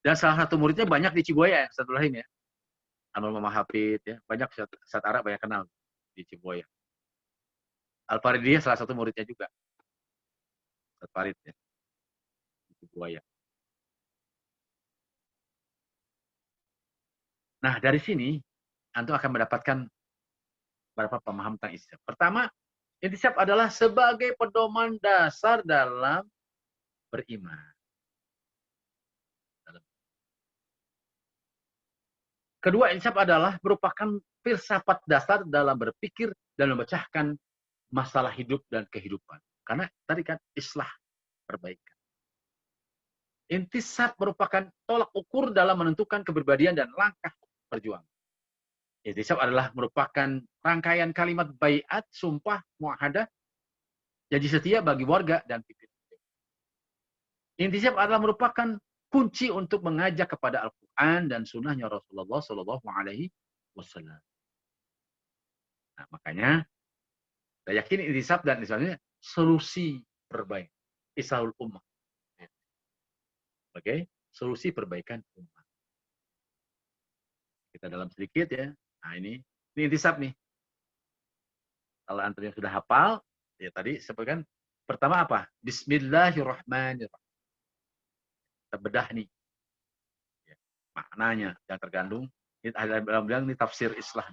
Dan salah satu muridnya banyak di Cibuaya, satu lain ya. Anwar Mama Hafid ya, banyak Ustaz Arab banyak kenal di Cibuaya. Al-Faridiyah salah satu muridnya juga. Ustaz Farid ya. Di Cibuaya. Nah, dari sini antum akan mendapatkan beberapa pemahaman tentang intisab. Pertama, intisab adalah sebagai pedoman dasar dalam beriman. Kedua, intisab adalah merupakan filsafat dasar dalam berpikir dan memecahkan masalah hidup dan kehidupan. Karena tadi kan islah, perbaikan. Intisab merupakan tolak ukur dalam menentukan kepribadian dan langkah perjuangan. Intisab adalah merupakan rangkaian kalimat baiat, sumpah, muahadah, janji setia bagi warga dan pimpinan. Intisab adalah merupakan kunci untuk mengajak kepada Al-Quran dan sunnahnya Rasulullah Sallallahu Alaihi Wasallam. Nah, makanya saya yakin intisab dan intisabnya solusi perbaikan islahul ummah. Oke, solusi perbaikan umat. Kita dalam sedikit ya. Nah, ini intisab nih. Kalau antum yang sudah hafal, ya tadi sebutkan pertama apa? Bismillahirrahmanirrahim. Kita bedah nih. Ya, maknanya yang tergandung. Ini ada bilang ini tafsir islah,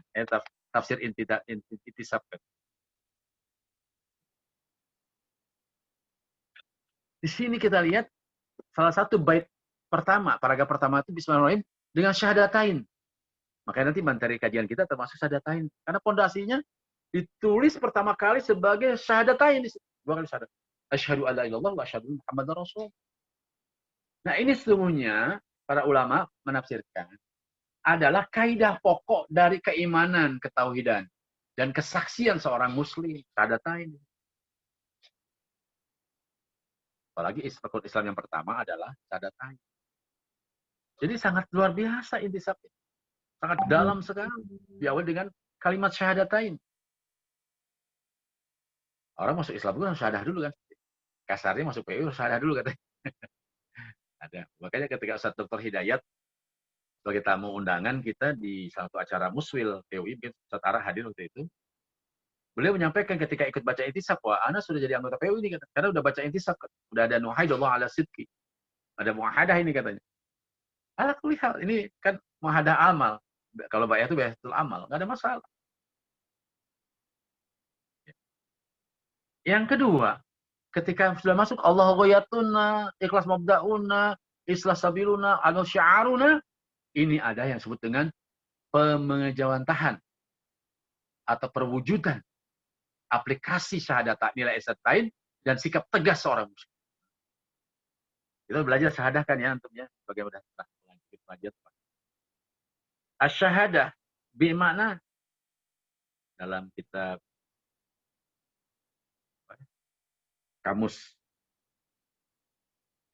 tafsir intisab. Di sini kita lihat salah satu bait pertama, paragraf pertama itu Bismillahirrahmanirrahim dengan syahadatain. Makanya nanti materi kajian kita termasuk syahadatain. Karena pondasinya ditulis pertama kali sebagai syahadatain. 2 kali syahadat. Asyhadu alla ilaha illallah wa asyhadu Muhammadar Rasul. Nah, ini sesungguhnya para ulama menafsirkan adalah kaidah pokok dari keimanan, ketauhidan, dan kesaksian seorang muslim. Syahadatain. Apalagi rukun Islam yang pertama adalah syahadatain. Jadi sangat luar biasa intisab. Sangat dalam sekali. Diawali dengan kalimat syahadatain. Orang masuk Islam itu harus syahadah dulu kan. Kasarnya masuk PU harus syahadah dulu katanya. Ada. Makanya ketika Ustaz Dr. Hidayat sebagai tamu undangan kita di salah satu acara Muswil PUI, Ustaz Ara hadir waktu itu. Beliau menyampaikan ketika ikut baca intisab, wah Ana sudah jadi anggota PUI ini, karena udah baca intisab, udah ada nuhaidullah ala sidqi, ada muahadah ini katanya. Ala kulli hal, ini kan muahadah amal. Kalau bayar itu bayatul amal, nggak ada masalah. Yang kedua, ketika sudah masuk Allah ghayatuna, ikhlas mabda'una, islas sabiluna, anu sya'aruna, ini ada yang disebut dengan pemenjawantahan atau perwujudan aplikasi syahadat nilai esatain dan sikap tegas seorang muslim. Kita belajar syahadah kan ya antumnya sebagai udah lanjut belajar. Asy-syahadah bermakna dalam kitab kamus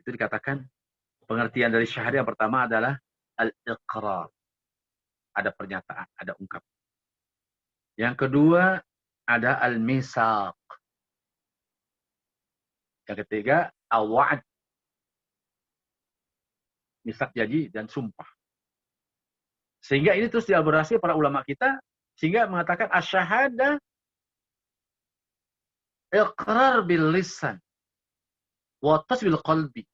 itu dikatakan pengertian dari syahadah yang pertama adalah al-iqrar. Ada pernyataan, ada ungkapan. Yang kedua ada al-misaq. Yang ketiga al-wa'd. Misak janji dan sumpah. Sehingga ini terus dielaborasi para ulama kita sehingga mengatakan asy-syahadah iqrar bil lisan wa tasbil qalbi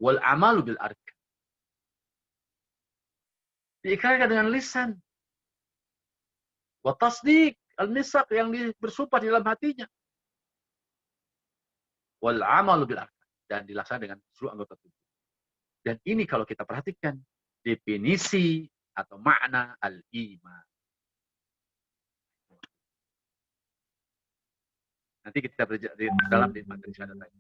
wal amalu bil arkan. Diikrarkan dengan lisan. Wa tasdiq al-misaq yang bersumpah di dalam hatinya. Wal amalu bil arkan dan dilaksanakan dengan seluruh anggota tubuh. Dan ini kalau kita perhatikan definisi atau makna al-iman. Nanti kita di dalam di materi syahadat tadi.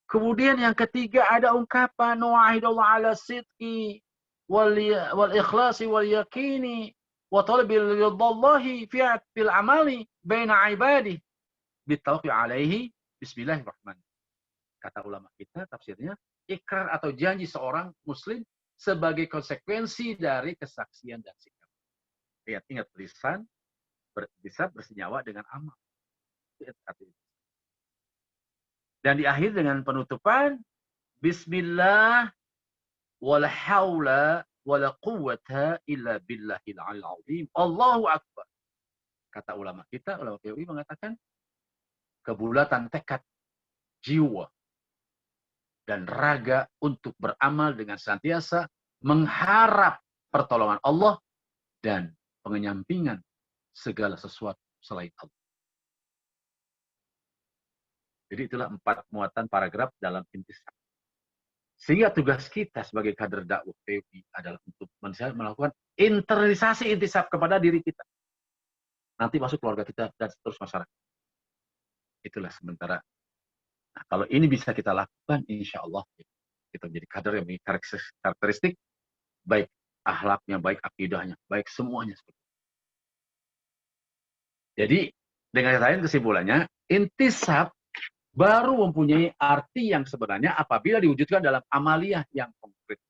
Kemudian yang ketiga ada ungkapan nu'ahidullah ala sidqi wal ikhlasi wal yakini wa talabil ridallahi fil amali baina ibadi bitawqi alaihi bismillahirrahmanirrahim. Kata ulama kita tafsirnya ikrar atau janji seorang muslim sebagai konsekuensi dari kesaksian dan sikap. Ingat lisan bisa bersenyawa dengan amal. Dan diakhiri dengan penutupan bismillah wala haula wala quwwata illa billahil azim. Allahu akbar. Kata ulama kita, ulama PUI mengatakan kebulatan tekad jiwa dan raga untuk beramal dengan senantiasa mengharap pertolongan Allah dan pengenyampingan segala sesuatu selain Allah. Jadi itulah 4 muatan paragraf dalam intisab. Sehingga tugas kita sebagai kader dakwah PUI adalah untuk melakukan internalisasi intisab kepada diri kita. Nanti masuk keluarga kita dan seterusnya masyarakat. Itulah sementara. Nah, kalau ini bisa kita lakukan, insya Allah kita menjadi kader yang memiliki karakteristik baik akhlaknya, baik akidahnya, baik semuanya. Jadi dengan kata lain kesimpulannya, intisab baru mempunyai arti yang sebenarnya apabila diwujudkan dalam amaliyah yang konkret.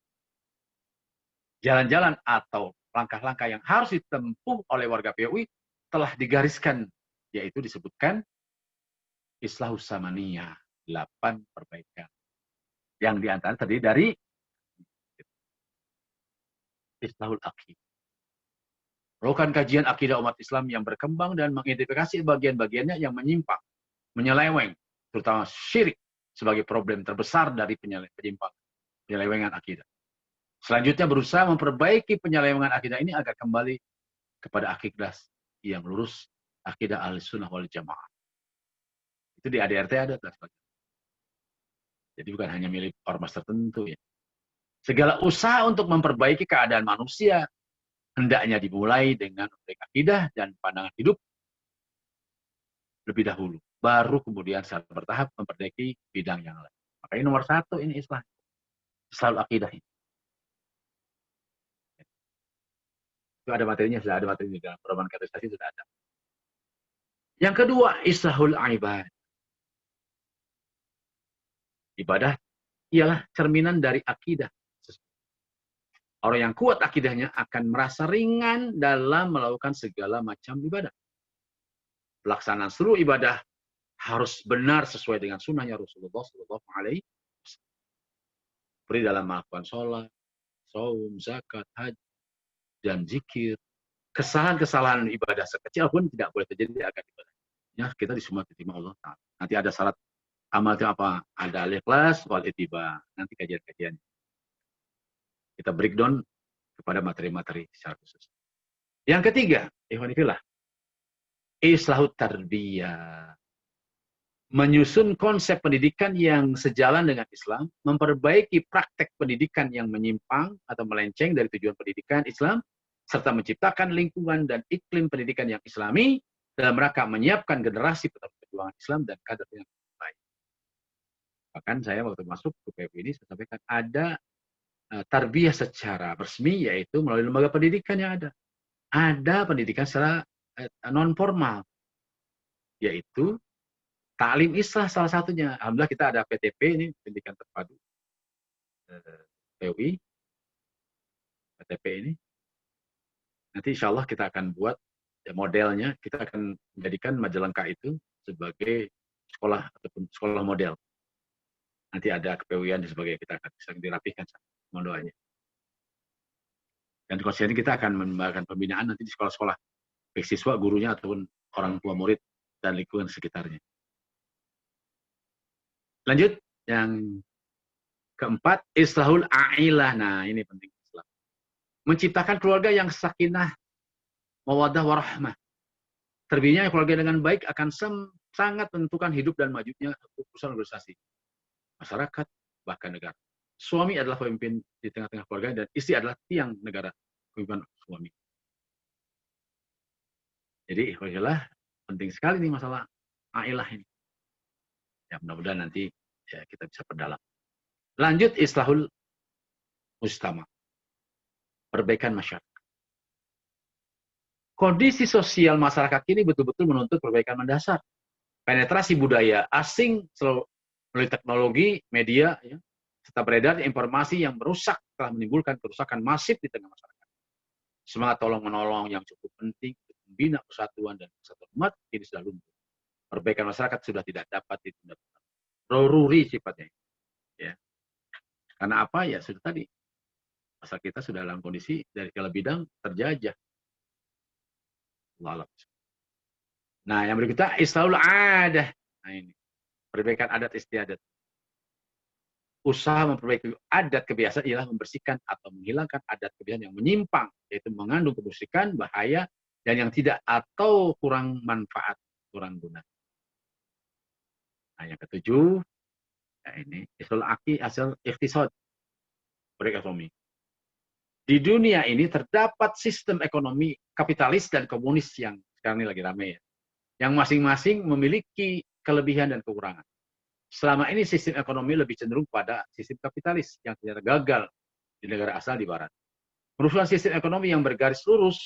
Jalan-jalan atau langkah-langkah yang harus ditempuh oleh warga PUI telah digariskan, yaitu disebutkan Islahus Samaniyah, 8 perbaikan. Yang diantara terdiri dari Islahul Aqidah. Melakukan kajian akidah umat Islam yang berkembang dan mengidentifikasi bagian-bagiannya yang menyimpang, menyeleweng, terutama syirik sebagai problem terbesar dari penyelewengan akidah. Selanjutnya berusaha memperbaiki penyelewengan akidah ini agar kembali kepada akidah yang lurus, akidah Ahlussunnah wal Jamaah. Itu di ADRT ada. Jadi bukan hanya milik ormas tertentu ya. Segala usaha untuk memperbaiki keadaan manusia hendaknya dimulai dengan akidah dan pandangan hidup lebih dahulu. Baru kemudian secara bertahap memperbaiki bidang yang lain. Makanya nomor 1 ini Islam. Islahul Aqidah ini. Itu ada materinya, sudah ada materinya dalam perubahan kategorisasi sudah ada. Yang kedua, Islahul Ibadah. Ibadah ialah cerminan dari akidah. Orang yang kuat akidahnya akan merasa ringan dalam melakukan segala macam ibadah. Pelaksanaan seluruh ibadah harus benar sesuai dengan sunnahnya Rasulullah SAW. seperti dalam melakukan sholat, saum, zakat, haji, dan zikir. Kesalahan-kesalahan ibadah sekecil pun tidak boleh terjadi agar ibadahnya kita semua diterima Allah Ta'ala. Nanti ada syarat amal itu apa? Ada al-ikhlas wal ittiba. Nanti kajian-kajian. Kita breakdown kepada materi-materi secara khusus. Yang ketiga, ikhwanifillah, islahut tarbiyah. Menyusun konsep pendidikan yang sejalan dengan Islam, memperbaiki praktek pendidikan yang menyimpang atau melenceng dari tujuan pendidikan Islam, serta menciptakan lingkungan dan iklim pendidikan yang islami dalam rangka menyiapkan generasi penerus perjuangan Islam dan kader yang baik. Bahkan saya waktu masuk ke PPI ini, saya sampaikan ada tarbiyah secara resmi, yaitu melalui lembaga pendidikan yang ada. Ada pendidikan secara non-formal, yaitu Ta'lim Islah salah satunya. Alhamdulillah kita ada PTP ini, pendidikan terpadu PUI, PTP ini. Nanti insya Allah kita akan buat ya, modelnya, kita akan menjadikan Majalengka itu sebagai sekolah ataupun sekolah model. Nanti ada KPUian dan sebagainya, kita akan bisa dirapihkan mohon doanya. Dan konsep ini kita akan mengembangkan pembinaan nanti di sekolah-sekolah, baik siswa, gurunya ataupun orang tua murid dan lingkungan sekitarnya. Lanjut, yang keempat, islahul a'ilah. Nah, ini penting. Menciptakan keluarga yang sakinah, mawaddah, warahmah. Terbinanya keluarga dengan baik akan sangat menentukan hidup dan majunya urusan organisasi, masyarakat, bahkan negara. Suami adalah pemimpin di tengah-tengah keluarga dan istri adalah tiang negara, pemimpin suami. Jadi, penting sekali nih masalah a'ilah ini. Ya, mudah-mudahan nanti ya, kita bisa perdalam. Lanjut, islahul mujtama. Perbaikan masyarakat. Kondisi sosial masyarakat ini betul-betul menuntut perbaikan mendasar. Penetrasi budaya asing melalui teknologi, media, ya, serta beredar informasi yang merusak telah menimbulkan kerusakan masif di tengah masyarakat. Semangat tolong-menolong yang cukup penting untuk membina persatuan dan kesatuan umat ini sudah lumpuh. Perbaikan masyarakat sudah tidak dapat ditunda. Roruri sifatnya. Ya. Karena apa? Ya sudah tadi. Masa kita sudah dalam kondisi dari segala bidang terjajah. Nah, yang berikutnya islahul adah. Nah ini. Perbaikan adat istiadat. Usaha memperbaiki adat kebiasaan ialah membersihkan atau menghilangkan adat kebiasaan yang menyimpang, yaitu mengandung kemusyrikan, bahaya, dan yang tidak atau kurang manfaat, kurang guna. Nah, yang ketujuh, ya ini, islahul aki asal ikhtisad, ekonomi. Di dunia ini terdapat sistem ekonomi kapitalis dan komunis yang sekarang ini lagi ramai ya. Yang masing-masing memiliki kelebihan dan kekurangan. Selama ini sistem ekonomi lebih cenderung pada sistem kapitalis yang ternyata gagal di negara asal di barat. Merupakan sistem ekonomi yang bergaris lurus,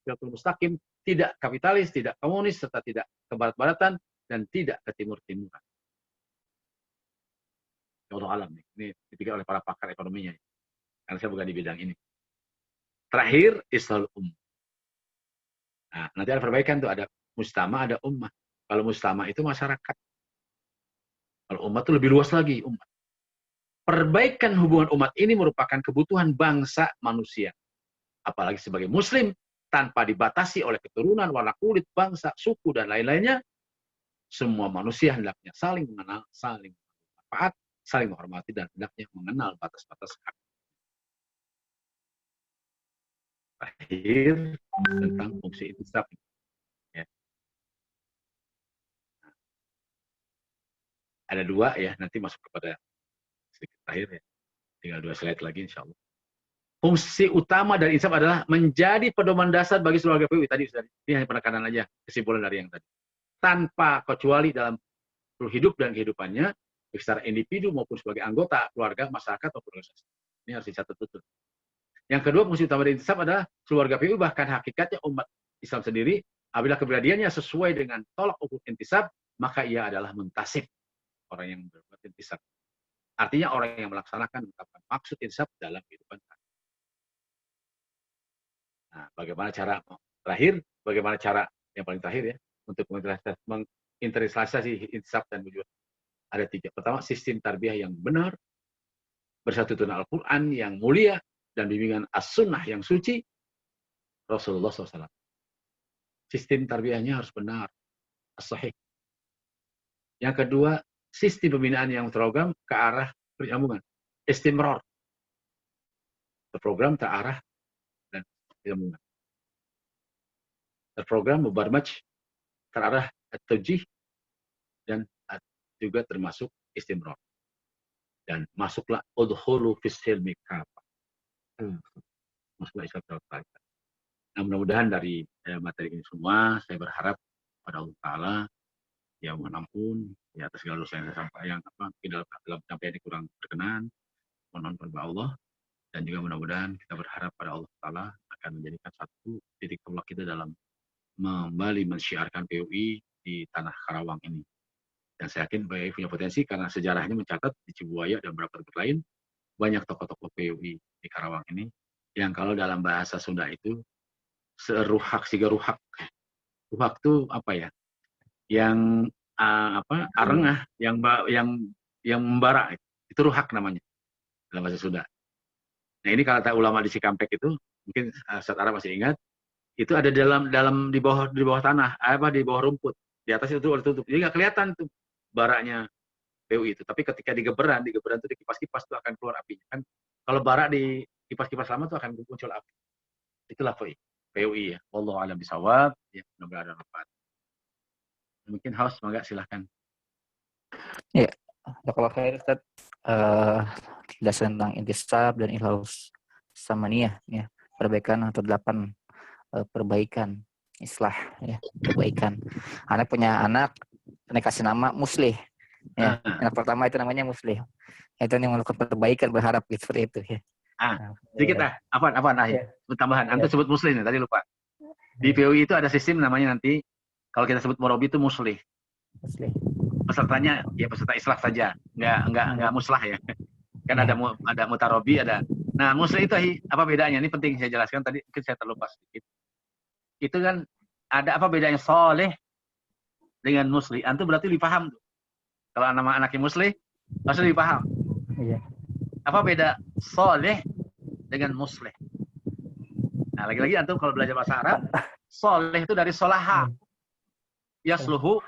mustaqim, tidak kapitalis, tidak komunis, serta tidak ke barat-baratan, dan tidak ke timur-timuran. Allah alam ini dipikir oleh para pakar ekonominya. Karena saya bukan di bidang ini. Terakhir, islahul Nah, nanti ada perbaikan tuh, ada mujtama, ada ummah. Kalau mujtama itu masyarakat. Kalau umat itu lebih luas lagi, umat. Perbaikan hubungan umat ini merupakan kebutuhan bangsa manusia. Apalagi sebagai muslim, tanpa dibatasi oleh keturunan, warna kulit, bangsa, suku, dan lain-lainnya, semua manusia hendaknya saling mengenal, saling bermanfaat, saling menghormati, dan hendaknya mengenal batas-batas hak. Terakhir, tentang fungsi intisab. Ya. Ada dua ya, nanti masuk kepada sedikit terakhir ya. Tinggal 2 slide lagi insya Allah. Fungsi utama dari intisab adalah menjadi pedoman dasar bagi seluruh PUI. Tadi sudah, ini hanya penekanan aja, kesimpulan dari yang tadi. Tanpa kecuali dalam hidup dan kehidupannya, secara individu maupun sebagai anggota keluarga, masyarakat, maupun organisasi. Ini harus dicatat betul. Yang kedua, fungsi utama dari intisab adalah keluarga PUI, bahkan hakikatnya umat Islam sendiri, apabila keberadaannya sesuai dengan tolak ukur intisab, maka ia adalah muntasib, orang yang berbuat intisab. Artinya orang yang melaksanakan menetapkan maksud intisab dalam kehidupan. Nah, bagaimana cara terakhir? Bagaimana cara yang paling terakhir ya untuk menginternalisasi intisab dan wujud? Ada 3. Pertama, sistem tarbiyah yang benar. bersatu dengan Al-Quran yang mulia dan bimbingan As-Sunnah yang suci Rasulullah SAW. Sistem tarbiyahnya harus benar, as-sahih. Yang kedua, sistem pembinaan yang terprogram ke arah penyambungan, istimrar, terprogram, terarah, dan penyambungan. Terprogram, mubarmaj, terarah, at-tawjih, dan juga termasuk istimrar. Dan masuklah udhulu fis silmi kafah. Masuklah Islam kafah. Nah, mudah-mudahan dari materi ini semua, saya berharap pada Allah Ta'ala ya mohon ampun ya atas segala dosa yang saya sampaikan, dalam penyampaian ini kurang berkenan, mohon ampun kepada Allah, dan juga mudah-mudahan kita berharap pada Allah Ta'ala akan menjadikan satu titik tolak kita dalam kembali mensyiarkan PUI di tanah Karawang ini. Dan saya yakin PUI punya potensi karena sejarahnya mencatat di Cibuaya dan beberapa tempat lain banyak tokoh-tokoh PUI di Karawang ini yang kalau dalam bahasa Sunda itu seruhak, siga ruhak. Ruhak itu apa ya? Yang arengah, yang membara, itu ruhak namanya dalam bahasa Sunda. Nah ini kata ulama di Cikampek itu, mungkin Ustaz Ara masih ingat, itu ada di bawah tanah, di bawah rumput, di atas itu tertutup, jadi nggak kelihatan tuh baraknya PUI itu. Tapi ketika digeberan itu di kipas-kipas tuh akan keluar apinya kan. Kalau barak di kipas-kipas lama tuh akan muncul api. Itulah PUI ya. Wallahu a'lam bishawab. Ya, mudah-mudahan ada manfaat. Mungkin host, semoga silahkan. Ya, kalau khair Ustaz, jelasan tentang intisab dan ilhaus samaniyah, ya, perbaikan atau 8 perbaikan, islah, ya, perbaikan. Anak punya anak kasih nama Muslih. Ya, anak pertama itu namanya Muslih. Itu yang melakukan perbaikan, berharap gitu, seperti itu ya. Sedikit lah, apa ya. Tambahan, antum sebut Muslim tadi lupa. Di PUI itu ada sistem namanya nanti kalau kita sebut murabi itu Muslih. Pesertanya ya peserta islah saja, nggak muslah ya. Kan ada mutarobi, ada. Nah, Muslih itu apa bedanya? Ini penting saya jelaskan tadi, mungkin saya terlupa sedikit. Itu kan ada apa bedanya soleh dengan Muslih? Antum berarti dipaham tuh. Kalau nama anaknya Muslih, pasti dipaham. Iya. Apa beda soleh dengan muslih? Nah, lagi-lagi antum kalau belajar bahasa Arab, soleh itu dari solaha, yasluhu,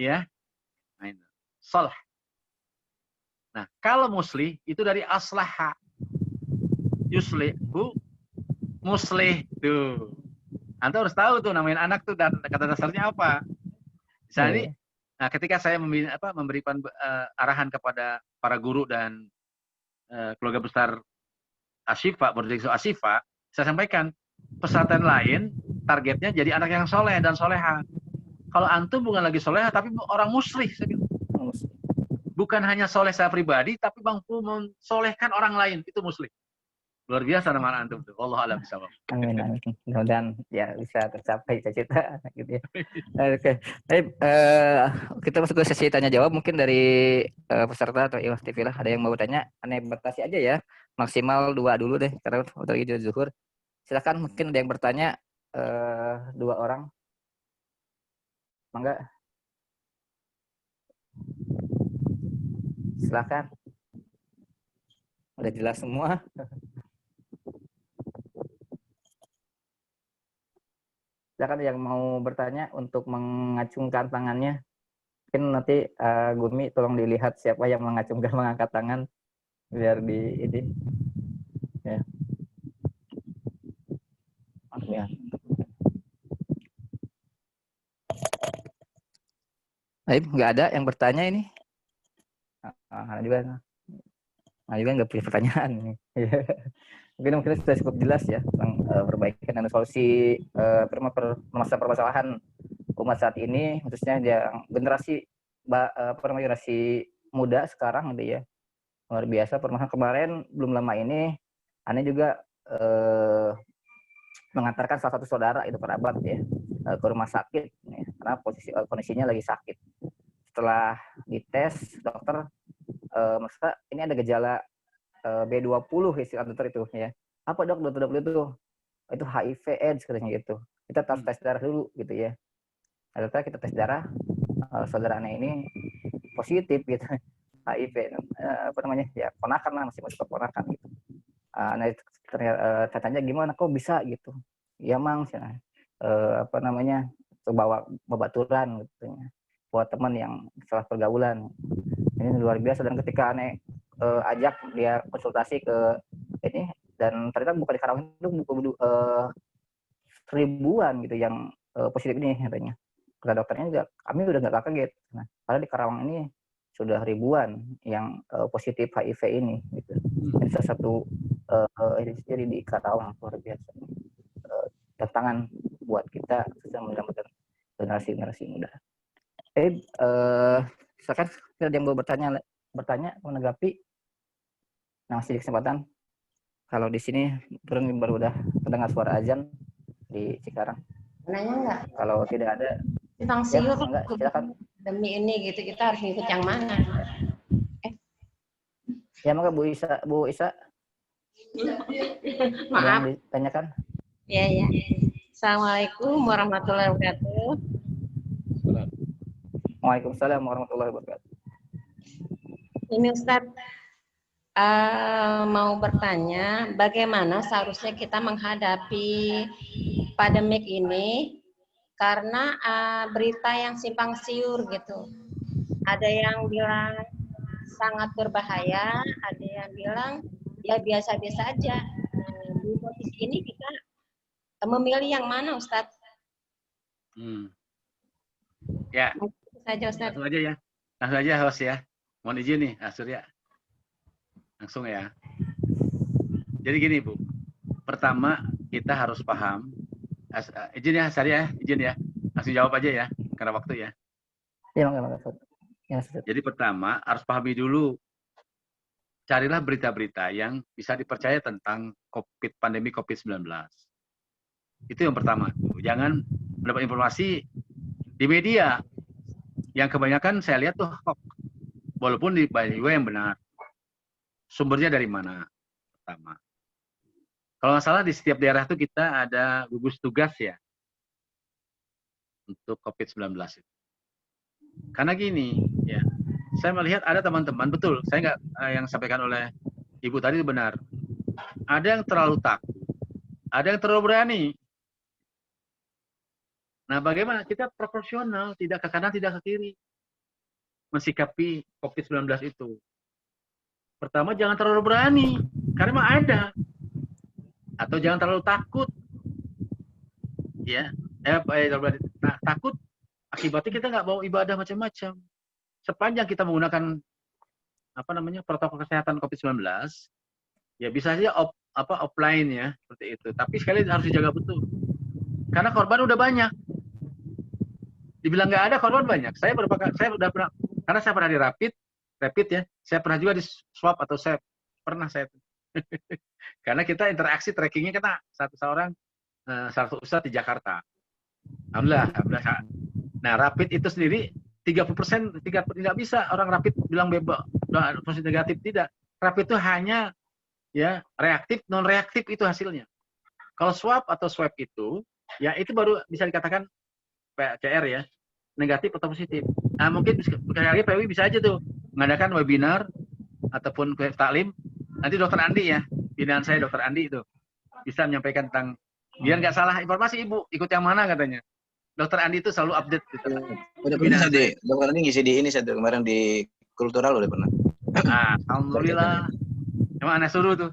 ya, solah. Nah, kalau muslih itu dari aslaha, yuslihu, muslih tuh. Antum harus tahu tuh namain anak tuh dan kata dasarnya apa. Misalnya, nah ketika saya memberikan arahan kepada para guru dan keluarga besar Asyifa, berdiri Asyifa, saya sampaikan pesantren lain targetnya jadi anak yang soleh dan soleha. Kalau antum bukan lagi soleha tapi orang muslih, bukan hanya soleh saya pribadi tapi mampu mensolehkan orang lain, itu muslih. Luar biasa nama antum tuh. Wallahu a'lam bishawab. Amin, amin. Mudah-mudahan ya bisa tercapai cita-cita gitu ya. Oke. Baik, kita masuk ke sesi tanya jawab, mungkin dari peserta atau Iwah TV lah, ada yang mau tanya, aneh batasi aja ya. Maksimal 2 dulu deh karena udah ide zuhur. Silakan, mungkin ada yang bertanya 2 orang. Mangga. Silakan. Udah jelas semua. Silakan yang mau bertanya untuk mengacungkan tangannya. Mungkin nanti Gumi tolong dilihat siapa yang mengangkat tangan biar di ini. Ya. Ya. Baik, nggak ada yang bertanya ini. Juga nggak punya pertanyaan ini. Mungkin sudah cukup jelas ya tentang perbaikan dan solusi permasalahan umat saat ini, khususnya yang generasi muda sekarang gitu ya. Luar biasa permasalahan. Kemarin belum lama ini Ane juga mengantarkan salah satu saudara itu kerabat ya ke rumah sakit ya, karena kondisinya lagi sakit. Setelah dites dokter maksudnya ini ada gejala B20 istilah dokter itu ya. Apa dokter itu HIV AIDS katanya gitu. Kita harus tes darah dulu gitu ya. Nah, kita tes darah saudara Ane ini positif gitu. HIV, apa namanya, ya ponakan lah, masih masuk keponakan gitu. Nah ternyata gimana kok bisa gitu? Ya mang, apa namanya, bawa babaturan gitu ya, buat teman yang salah pergaulan. Ini luar biasa, dan ketika aneh ajak dia konsultasi ke ini, dan ternyata bukan di Karawang itu ribuan gitu yang positif ini katanya. Kata dokternya juga kami udah nggak kaget. Nah, padahal di Karawang ini sudah ribuan yang positif HIV ini gitu. Jadi salah satu jadi di Karawang luar biasa. Tantangan buat kita bisa mendapatkan generasi muda. Silakan ada yang mau bertanya menanggapi. Nah, masih kesempatan. Kalau di sini turun baru udah terdengar suara azan di Cikarang. Nanya enggak? Kalau tidak ada, Tentang siur, enggak, silakan. demi ini gitu, kita harus ngikut yang mana? Ya, maka Bu Isa. Maaf. Yang ditanyakan. Ya. Assalamualaikum warahmatullahi wabarakatuh. Waalaikumsalam warahmatullahi wabarakatuh. Ini Ustadz mau bertanya, bagaimana seharusnya kita menghadapi pandemik ini, karena berita yang simpang siur gitu. Ada yang bilang sangat berbahaya, ada yang bilang ya biasa-biasa aja. Di posisi ini kita memilih yang mana, Ustadz? Ya, saja, Ustadz. Langsung aja ya. Langsung aja host ya. Mohon izin nih, Surya. Langsung ya. Jadi gini Bu, pertama kita harus paham. Izin ya, Surya, izin ya. Langsung jawab aja ya, karena waktu ya. Ya, enggak. Jadi pertama harus pahami dulu, carilah berita-berita yang bisa dipercaya tentang pandemi COVID-19. Itu yang pertama. Jangan mendapat informasi di media yang kebanyakan saya lihat tuh hoax. Walaupun di banyak juga yang benar. Sumbernya dari mana? Pertama. Kalau nggak salah di setiap daerah itu kita ada gugus tugas ya untuk COVID-19 itu. Karena gini, ya, saya melihat ada teman-teman, betul, saya nggak yang sampaikan oleh Ibu tadi benar. Ada yang terlalu takut, ada yang terlalu berani. Nah, bagaimana kita proporsional, tidak ke kanan, tidak ke kiri, mensikapi COVID-19 itu. Pertama, jangan terlalu berani, karena memang ada. Atau jangan terlalu takut. Ya, takut, akibatnya kita nggak mau ibadah macam-macam. Sepanjang kita menggunakan protokol kesehatan COVID-19, ya bisa saja offline ya, seperti itu. Tapi sekali harus dijaga betul. Karena korban udah banyak. Dibilang nggak ada, korban banyak. Saya udah pernah, karena saya pernah di rapid ya. Saya pernah juga di swab atau saya. Karena kita interaksi trackingnya kena seorang ustadz di Jakarta. Alhamdulillah. Nah, rapid itu sendiri 30% tidak bisa orang rapid bilang bebas positif negatif, tidak. Rapid itu hanya ya reaktif, non reaktif itu hasilnya. Kalau swab atau swab itu ya itu baru bisa dikatakan PCR ya, negatif atau positif. Nah, mungkin sekali PWI bisa aja tuh mengadakan webinar ataupun taklim. Nanti Dokter Andi ya, binaan saya Dokter Andi itu bisa menyampaikan tentang, biar nggak salah informasi Ibu, ikut yang mana katanya. Dokter Andi itu selalu update. Gitu. Udah pernah Dokter Andi ngisi di ini saya kemarin di Kultural udah pernah. Alhamdulillah. Emang aneh suruh tuh.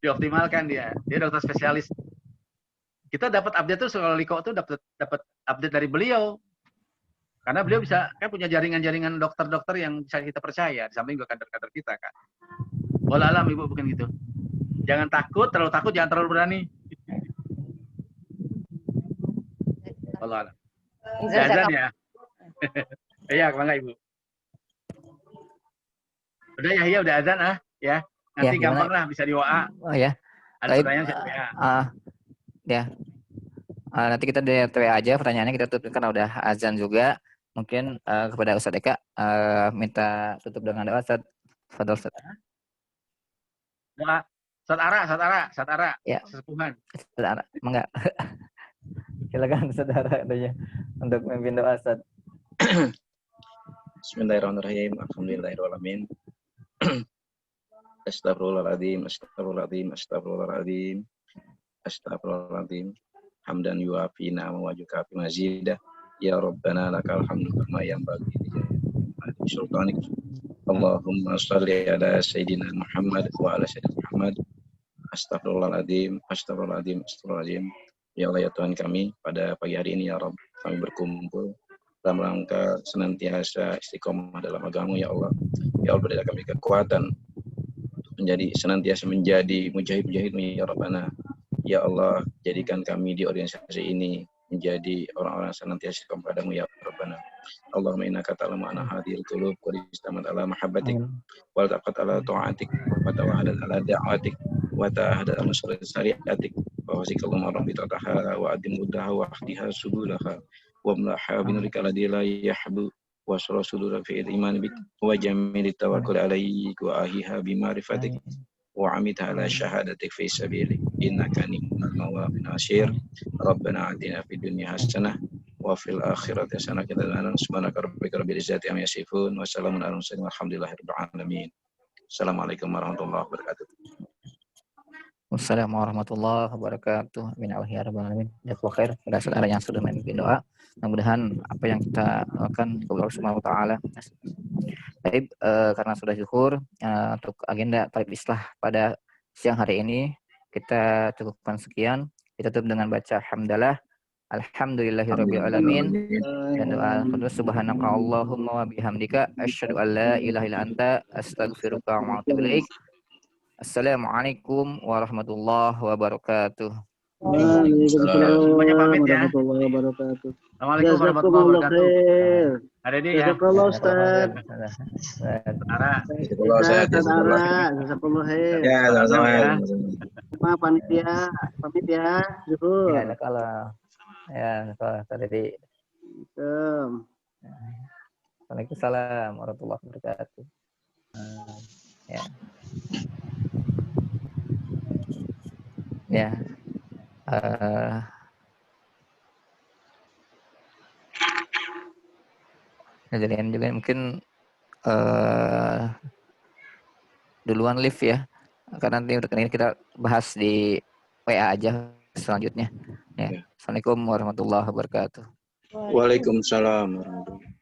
Dioptimalkan dia dokter spesialis. Kita dapat update tuh kalau Liko tuh dapat update dari beliau. Karena beliau bisa kan punya jaringan-jaringan dokter-dokter yang bisa kita percaya, di samping juga kader-kader kita kan. Wallahualam Ibu bukan gitu. Jangan takut, terlalu takut, jangan terlalu berani. Wallahualam. Azan ya. Iya, bangga Ibu. Udah ya, udah azan ya. Nanti ya, gampang lah bisa di WA. Oh ya. Ada pertanyaan bisa di WA. Ya. Nanti kita di WA aja pertanyaannya, kita tutup karena udah azan juga. Mungkin kepada Ustadz Eka minta tutup dengan doa. Fadol Ustadz. Doa. Ustadz Ara. Ya. Sesepuhan. Ustadz Ara. Enggak. Silakan Ustadz Ara katanya untuk memimpin doa Ustadz. Bismillahirrahmanirrahim. Alhamdulillahirrahmanirrahim. Astagfirullahaladzim, astagfirullahaladzim, astagfirullahaladzim, astagfirullahaladzim. Hamdan yuafi na'ama wa yukafi mazidah. Ya Rabbana lakal hamdu kama yanbaghi li sultanik. Allahumma shalli ala Sayyidina Muhammad wa ala Sayyidina Muhammad. Astagfirullahaladzim, astagfirullahaladzim, astagfirullahaladzim. Ya Allah ya Tuhan kami, pada pagi hari ini ya Rabb, kami berkumpul dalam rangka senantiasa istiqomah dalam agama ya Allah. Ya Allah berikan kami kekuatan senantiasa menjadi mujahid-mujahid ya Rabbana. Ya Allah, jadikan kami di organisasi ini menjadi orang-orang senantiasa istiqomah padamu ya Rabbana. Allahumma innaka ta'lamu anna hadhil qulub qad istamat ala mahabbatik wa taqat ala ta'atik wa tawahadat ala da'atik wa tahadat ala syariatik wa wasikallahu rabbi ta'ala wa adim udaha wa ahdiha subulaha wa mlaha binurika ladila yahbu wa sudura fi iman bik wa jamil tawakkul alaik wa ahiha bima'rifatik wa amidha ala syahadatik fi sabilik innaka ni'mal mawla min asyir. Rabbana atina fid dunya hasanah wa fil akhirati hasanah wa qina adzabannar. Subhanaka rabbika rabbil izzati amma yasifun wa salamun alal mursalin walhamdulillahirabbil alamin. Assalamualaikum warahmatullahi wabarakatuh. Wassalamualaikum warahmatullahi wabarakatuh. Amin ya rabbal alamin. Jazakallahu khair pada saudara yang sudah memimpin doa. Mudah-mudahan apa yang kita lakukan kepada Allah Subhanahu wa taala. Baik, karena sudah zuhur, untuk agenda talib islah pada siang hari ini kita cukupkan sekian. Ditutup dengan baca hamdalah, alhamdulillahirabbil alamin, dan doa qudus subhanaka Allahumma wa bihamdika asyhadu an la ilaha illa anta astaghfiruka wa atubu ilaik. Assalamualaikum warahmatullahi wabarakatuh. Semuanya pamit ya. Warahmatullahi wabarakatuh. Assalamualaikum warahmatullahi wabarakatuh. Ada ini ya. Jazakallah Ustaz. Saudara. Jazakallah khair. Ya, sama-sama. Maaf panitia, pamit ya. Zuhur. Ya, kalau tadi. Waalaikumsalam warahmatullahi wabarakatuh. Ya. Ya. Kejadian juga mungkin duluan live ya, karena nanti ini kita bahas di WA aja selanjutnya. Ya. Assalamualaikum warahmatullahi wabarakatuh. Waalaikumsalam warahmatullahi wabarakatuh.